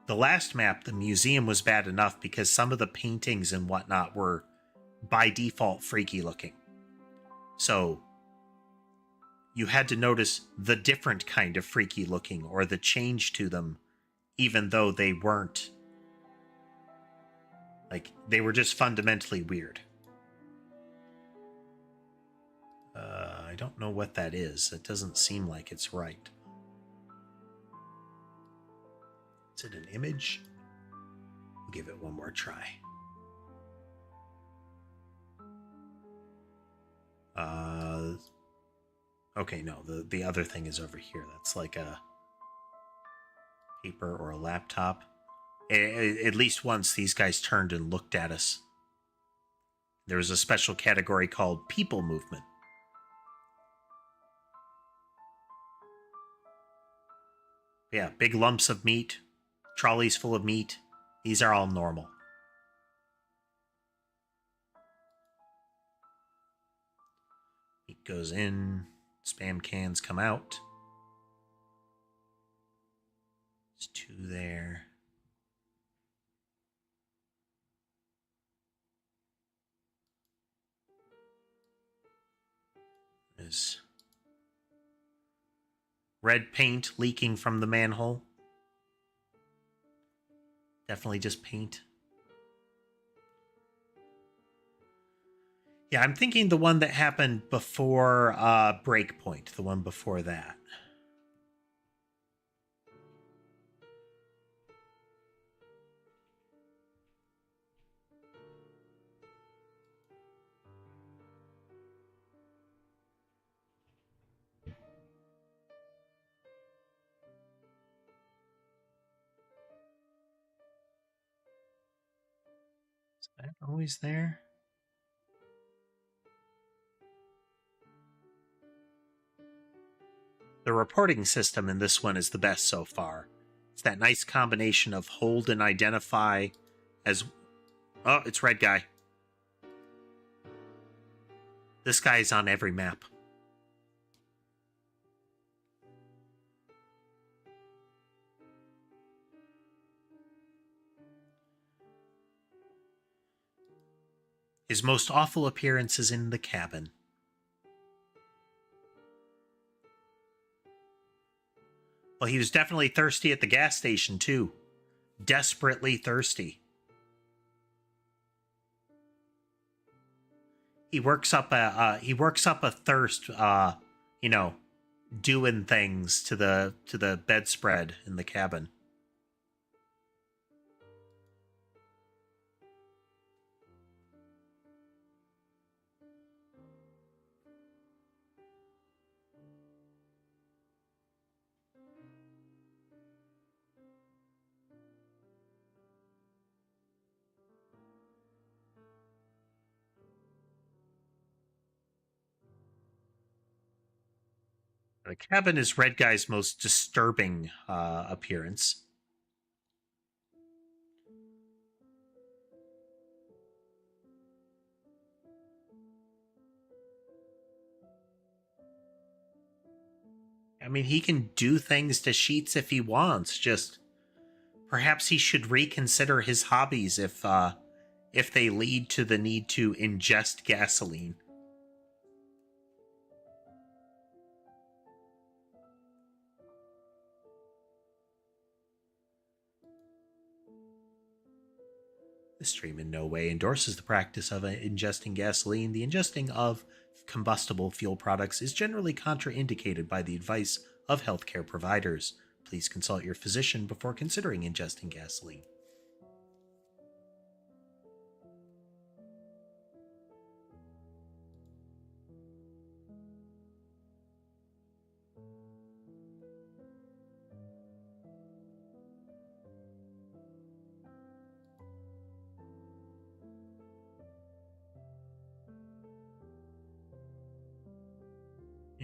The last map, the museum, was bad enough because some of the paintings and whatnot were by default freaky looking. So you had to notice the different kind of freaky looking or the change to them, even though they weren't. Like, they were just fundamentally weird. I don't know what that is. It doesn't seem like it's right. Is it an image? We'll give it one more try. Okay, no, the other thing is over here. That's like a paper or a laptop. At least once these guys turned and looked at us. There was a special category called People Movement. Yeah, big lumps of meat, trolleys full of meat. These are all normal. Meat goes in, spam cans come out. There's two there. There's red paint leaking from the manhole. Definitely just paint. Yeah, I'm thinking the one that happened before Breakpoint, the one before that. Is that always there? The reporting system in this one is the best so far. It's that nice combination of hold and identify as... Oh, it's red guy. This guy's on every map. His most awful appearance is in the cabin. Well, he was definitely thirsty at the gas station, too. Desperately thirsty. He works up a thirst, doing things to the bedspread in the cabin. The cabin is Red Guy's most disturbing appearance. I mean, he can do things to sheets if he wants. Just perhaps he should reconsider his hobbies if they lead to the need to ingest gasoline. This stream in no way endorses the practice of ingesting gasoline. The ingesting of combustible fuel products is generally contraindicated by the advice of healthcare providers. Please consult your physician before considering ingesting gasoline.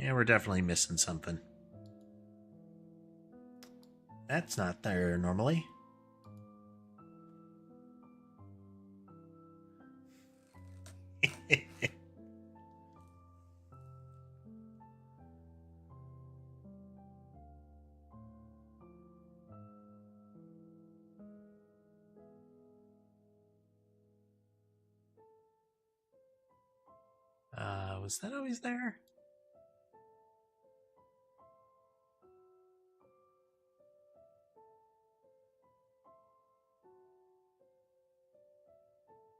Yeah, we're definitely missing something. That's not there normally. Was that always there?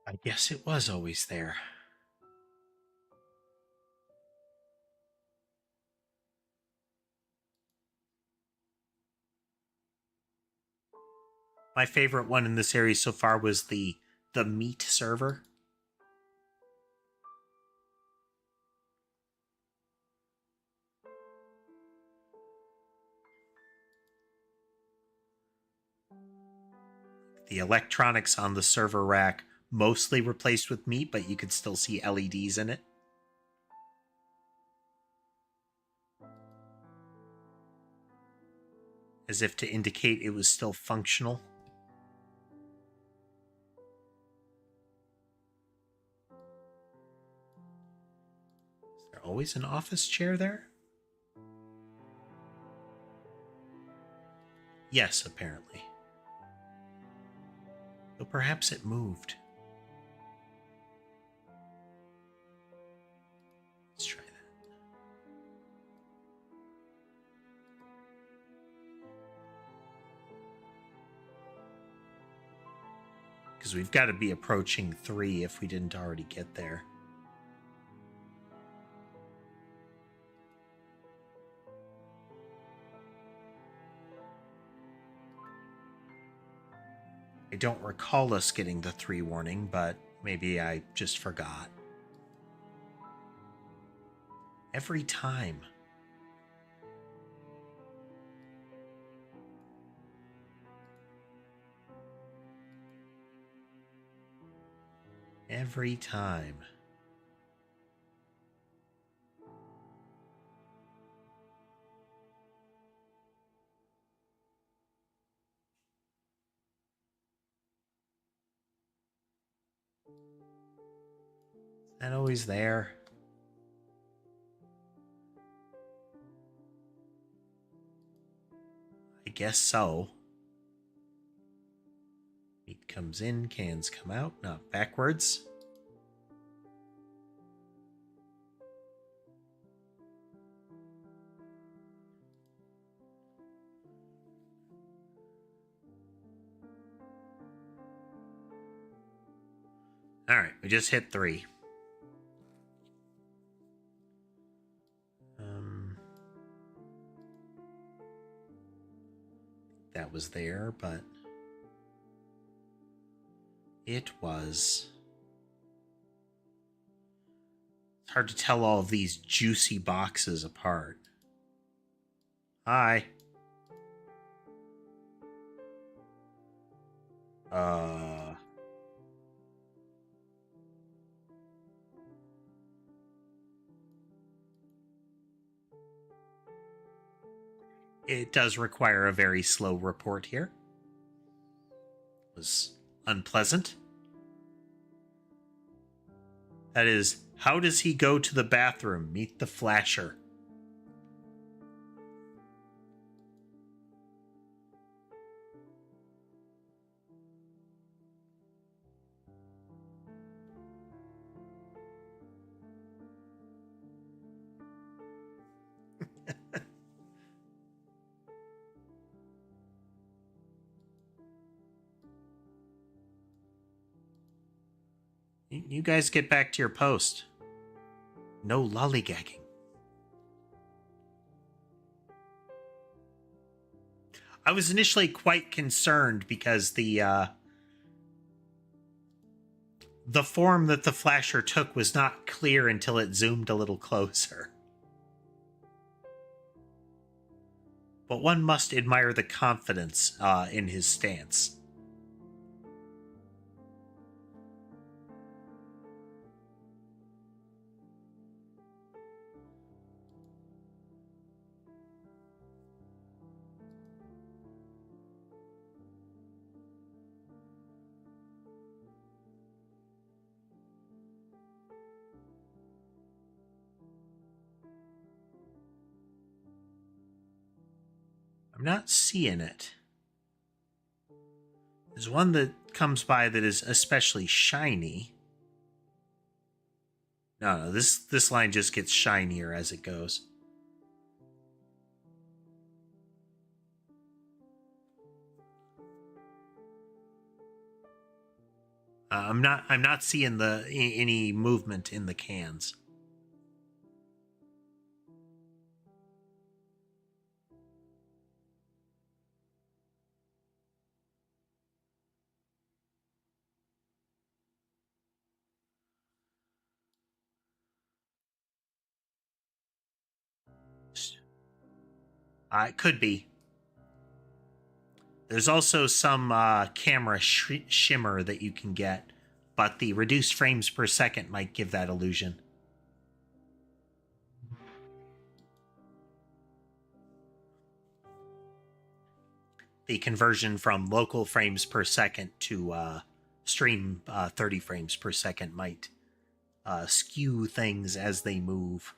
I guess it was always there. My favorite one in the series so far was the meat server. The electronics on the server rack mostly replaced with meat, but you could still see LEDs in it. As if to indicate it was still functional. Is there always an office chair there? Yes, apparently. Though perhaps it moved. Let's try that. Because we've got to be approaching 3 if we didn't already get there. I don't recall us getting the 3 warning, but maybe I just forgot. Every time. Every time. Is that always there? I guess so. Meat comes in, cans come out, not backwards. Alright, we just hit 3. That was there, but it was... It's hard to tell all of these juicy boxes apart. Hi. It does require a very slow report here. It was unpleasant. That is, how does he go to the bathroom? Meet the flasher. You guys get back to your post. No lollygagging. I was initially quite concerned because the form that the flasher took was not clear until it zoomed a little closer. But one must admire the confidence in his stance. I'm not seeing it. There's one that comes by that is especially shiny. No, this line just gets shinier as it goes. I'm not seeing any movement in the cans. It could be. There's also some camera shimmer that you can get, but the reduced frames per second might give that illusion. The conversion from local frames per second to stream 30 frames per second might skew things as they move.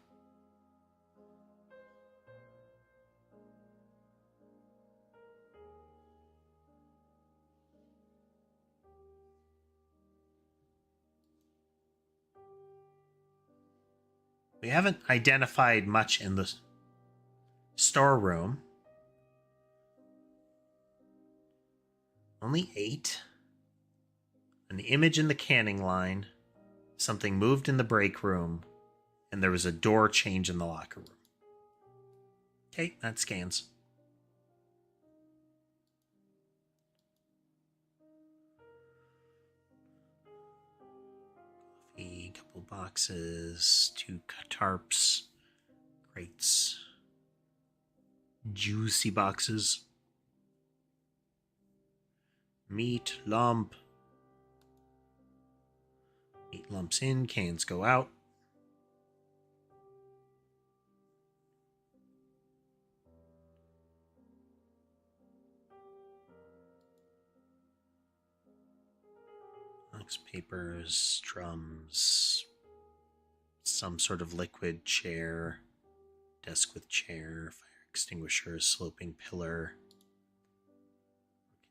We haven't identified much in the storeroom. Only 8. An image in the canning line. Something moved in the break room. And there was a door change in the locker room. Okay, that scans. A couple boxes, 2 tarps, crates, juicy boxes, meat lump, meat lumps in, cans go out. Box papers, drums, some sort of liquid, chair, desk with chair, fire extinguisher, sloping pillar,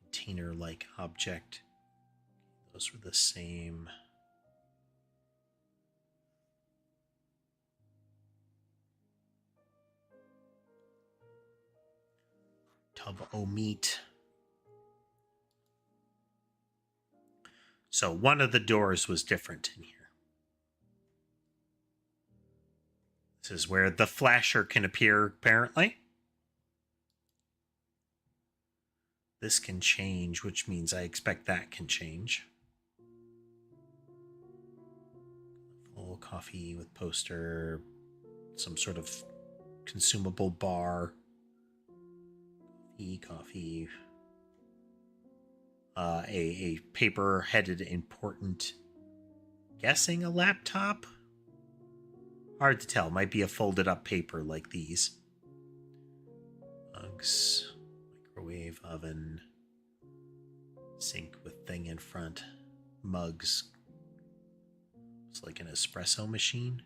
container-like object. Those were the same. Tub o' meat. So one of the doors was different in here. This is where the flasher can appear, apparently. This can change, which means I expect that can change. Full coffee with poster, some sort of consumable bar. Coffee. A paper-headed important. Guessing a laptop? Hard to tell. Might be a folded-up paper like these. Mugs. Microwave oven. Sink with thing in front. Mugs. It's like an espresso machine.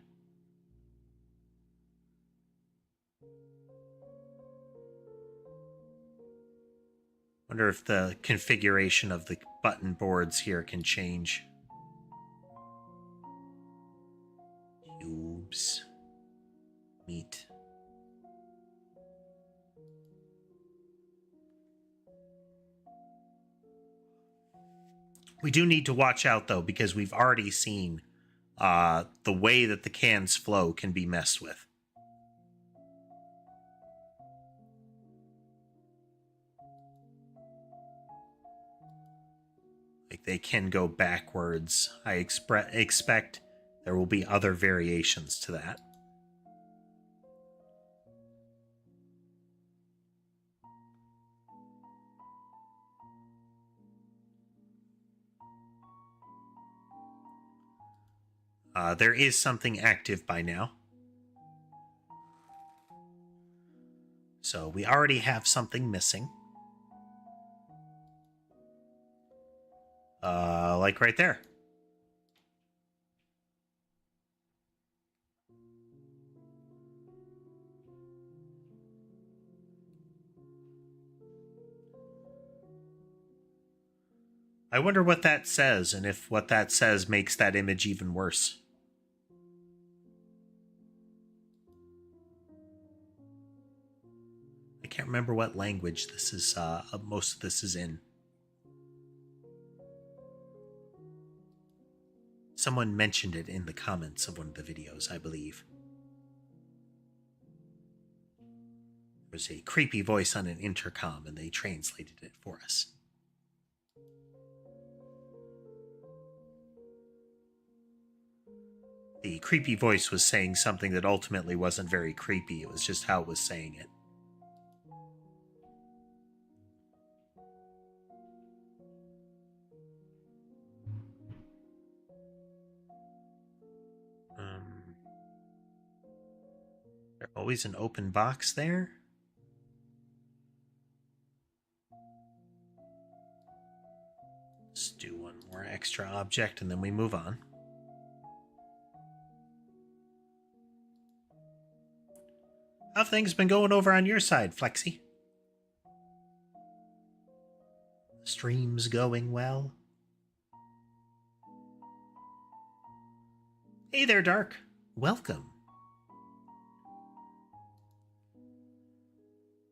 Wonder if the configuration of the button boards here can change. Cubes. Meat. We do need to watch out, though, because we've already seen the way that the cans flow can be messed with. Like, they can go backwards. I expect there will be other variations to that. There is something active by now. So we already have something missing. Like right there. I wonder what that says, and if what that says makes that image even worse. I can't remember what language this is, most of this is in. Someone mentioned it in the comments of one of the videos, I believe. There was a creepy voice on an intercom, and they translated it for us. The creepy voice was saying something that ultimately wasn't very creepy. It was just how it was saying it. There's always an open box there. Let's do one more extra object and then we move on. How have things been going over on your side, Flexi? The stream's going well. Hey there, Dark. Welcome.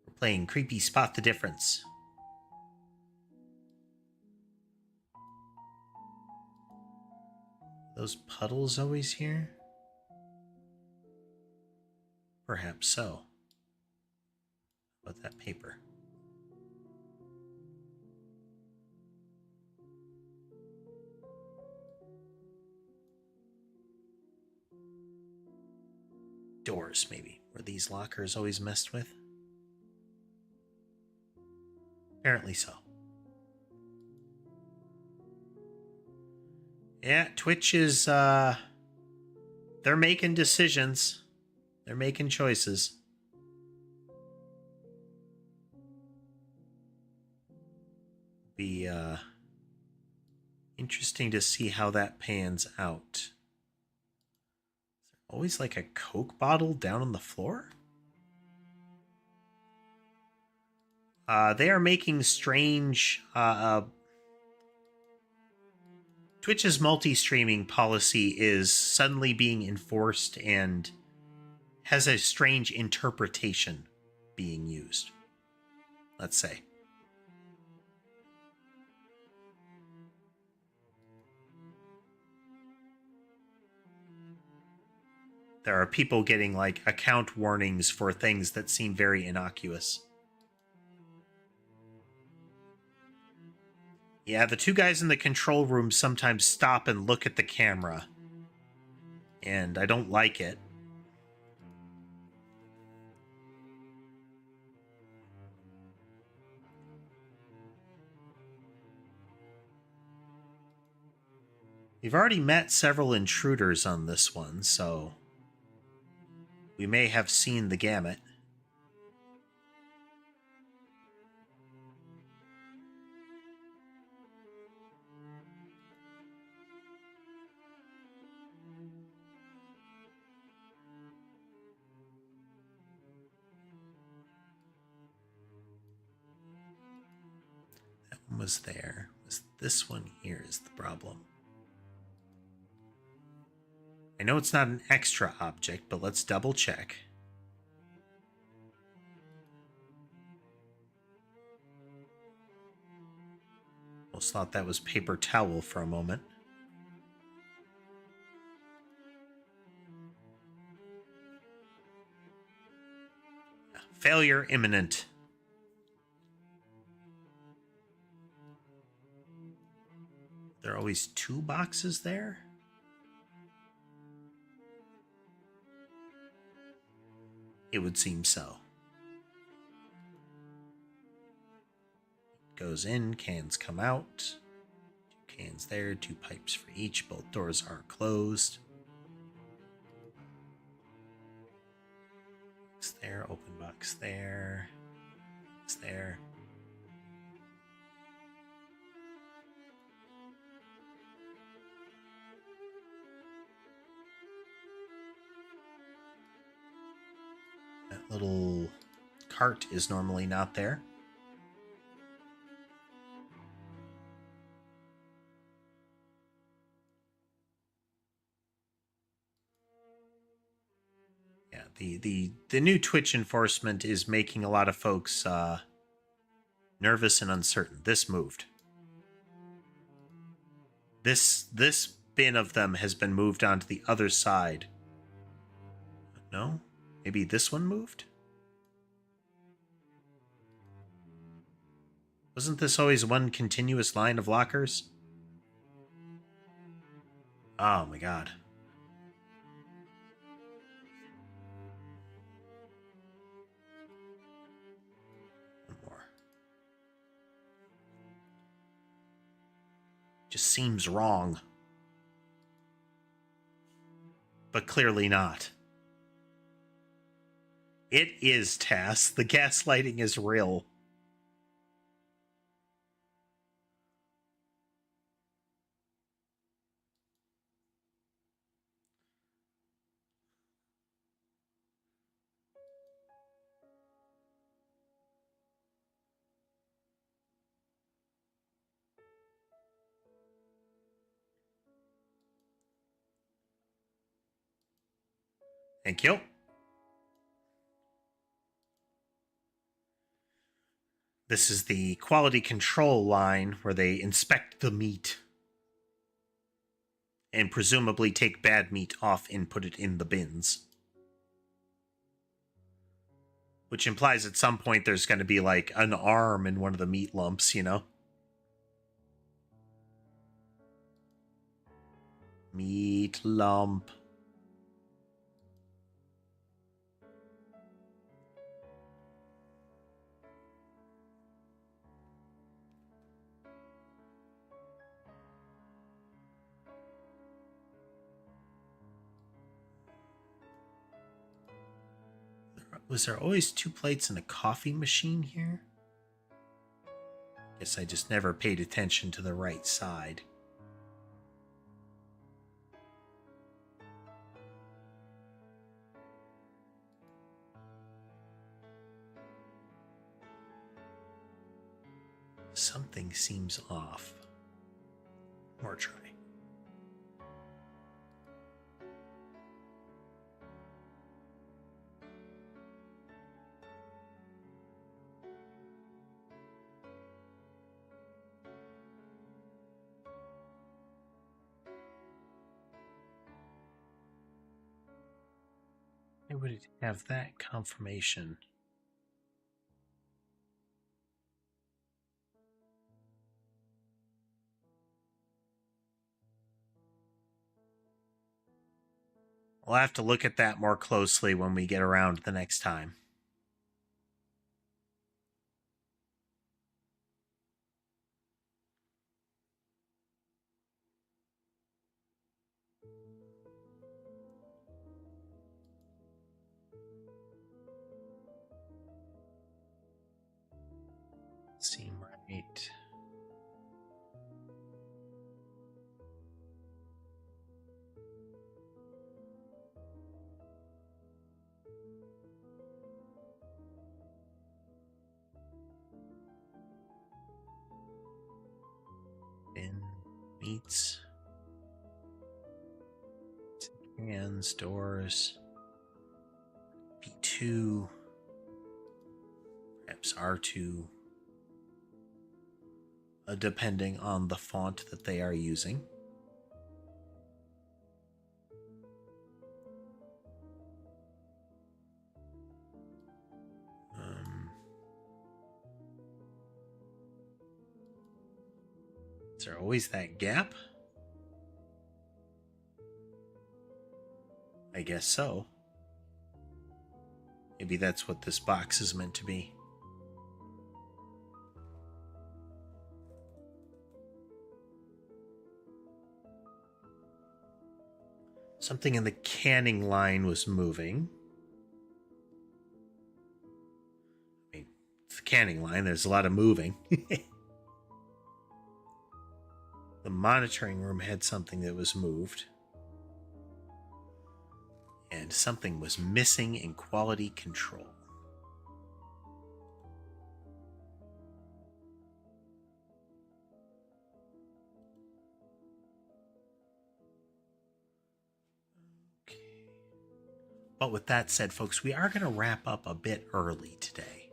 We're playing Creepy Spot the Difference. Those puddles always here? Perhaps so. How about that paper? Doors, maybe. Were these lockers always messed with? Apparently so. Yeah, Twitch is, they're making decisions. They're making choices. Be, interesting to see how that pans out. Is there always like a Coke bottle down on the floor? They are making strange, Twitch's multi-streaming policy is suddenly being enforced and has a strange interpretation being used. Let's say. There are people getting like account warnings for things that seem very innocuous. Yeah, the two guys in the control room sometimes stop and look at the camera. And I don't like it. We've already met several intruders on this one, so we may have seen the gamut. That one was there. This one here is the problem. I know it's not an extra object, but let's double check. Almost thought that was paper towel for a moment. Failure imminent. There are always two boxes there? It would seem so. Goes in, cans come out. 2 cans there, 2 pipes for each. Both doors are closed. Box there, open box there. Box there. That little cart is normally not there. The new Twitch enforcement is making a lot of folks nervous and uncertain. This moved. This bin of them has been moved onto the other side. No? Maybe this one moved? Wasn't this always one continuous line of lockers? Oh my god. One more. Just seems wrong. But clearly not. It is, Tass. The gaslighting is real. Thank you. This is the quality control line where they inspect the meat and presumably take bad meat off and put it in the bins. Which implies at some point there's going to be like an arm in one of the meat lumps, you know? Meat lump. Was there always 2 plates and a coffee machine here? Guess I just never paid attention to the right side. Something seems off. More try. I would have that confirmation. We'll have to look at that more closely when we get around the next time. Seem right. Bin, meats, cans, doors, B2, perhaps R2, depending on the font that they are using. Is there always that gap? I guess so. Maybe that's what this box is meant to be. Something in the canning line was moving. I mean, it's the canning line, there's a lot of moving. The monitoring room had something that was moved. And something was missing in quality control. Okay. But with that said, folks, we are going to wrap up a bit early today.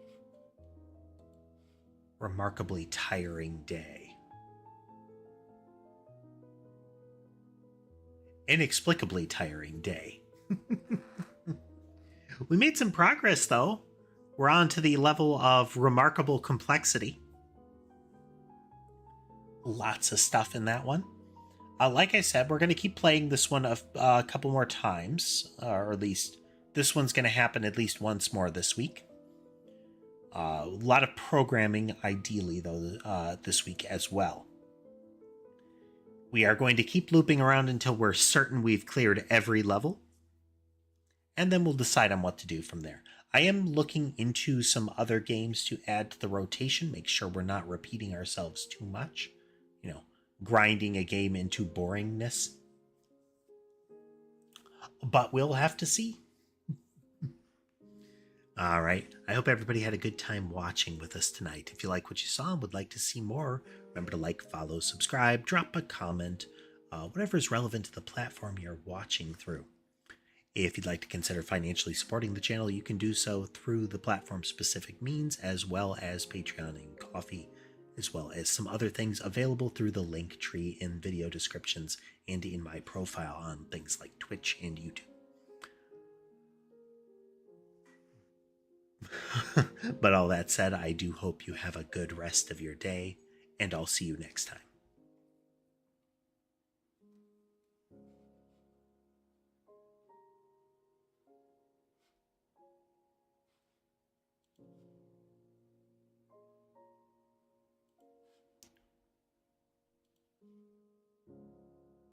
Remarkably tiring day. Inexplicably tiring day. We made some progress, though. We're on to the level of remarkable complexity. Lots of stuff in that one. Like I said, we're going to keep playing this one a couple more times, or at least this one's going to happen at least once more this week. A lot of programming, ideally, though, this week as well. We are going to keep looping around until we're certain we've cleared every level, and then we'll decide on what to do from there. I am looking into some other games to add to the rotation, make sure we're not repeating ourselves too much, grinding a game into boringness. But we'll have to see. All right. I hope everybody had a good time watching with us tonight. If you like what you saw and would like to see more, remember to like, follow, subscribe, drop a comment, whatever is relevant to the platform you're watching through. If you'd like to consider financially supporting the channel, you can do so through the platform-specific means, as well as Patreon and Ko-fi, as well as some other things available through the link tree in video descriptions and in my profile on things like Twitch and YouTube. But all that said, I do hope you have a good rest of your day, and I'll see you next time.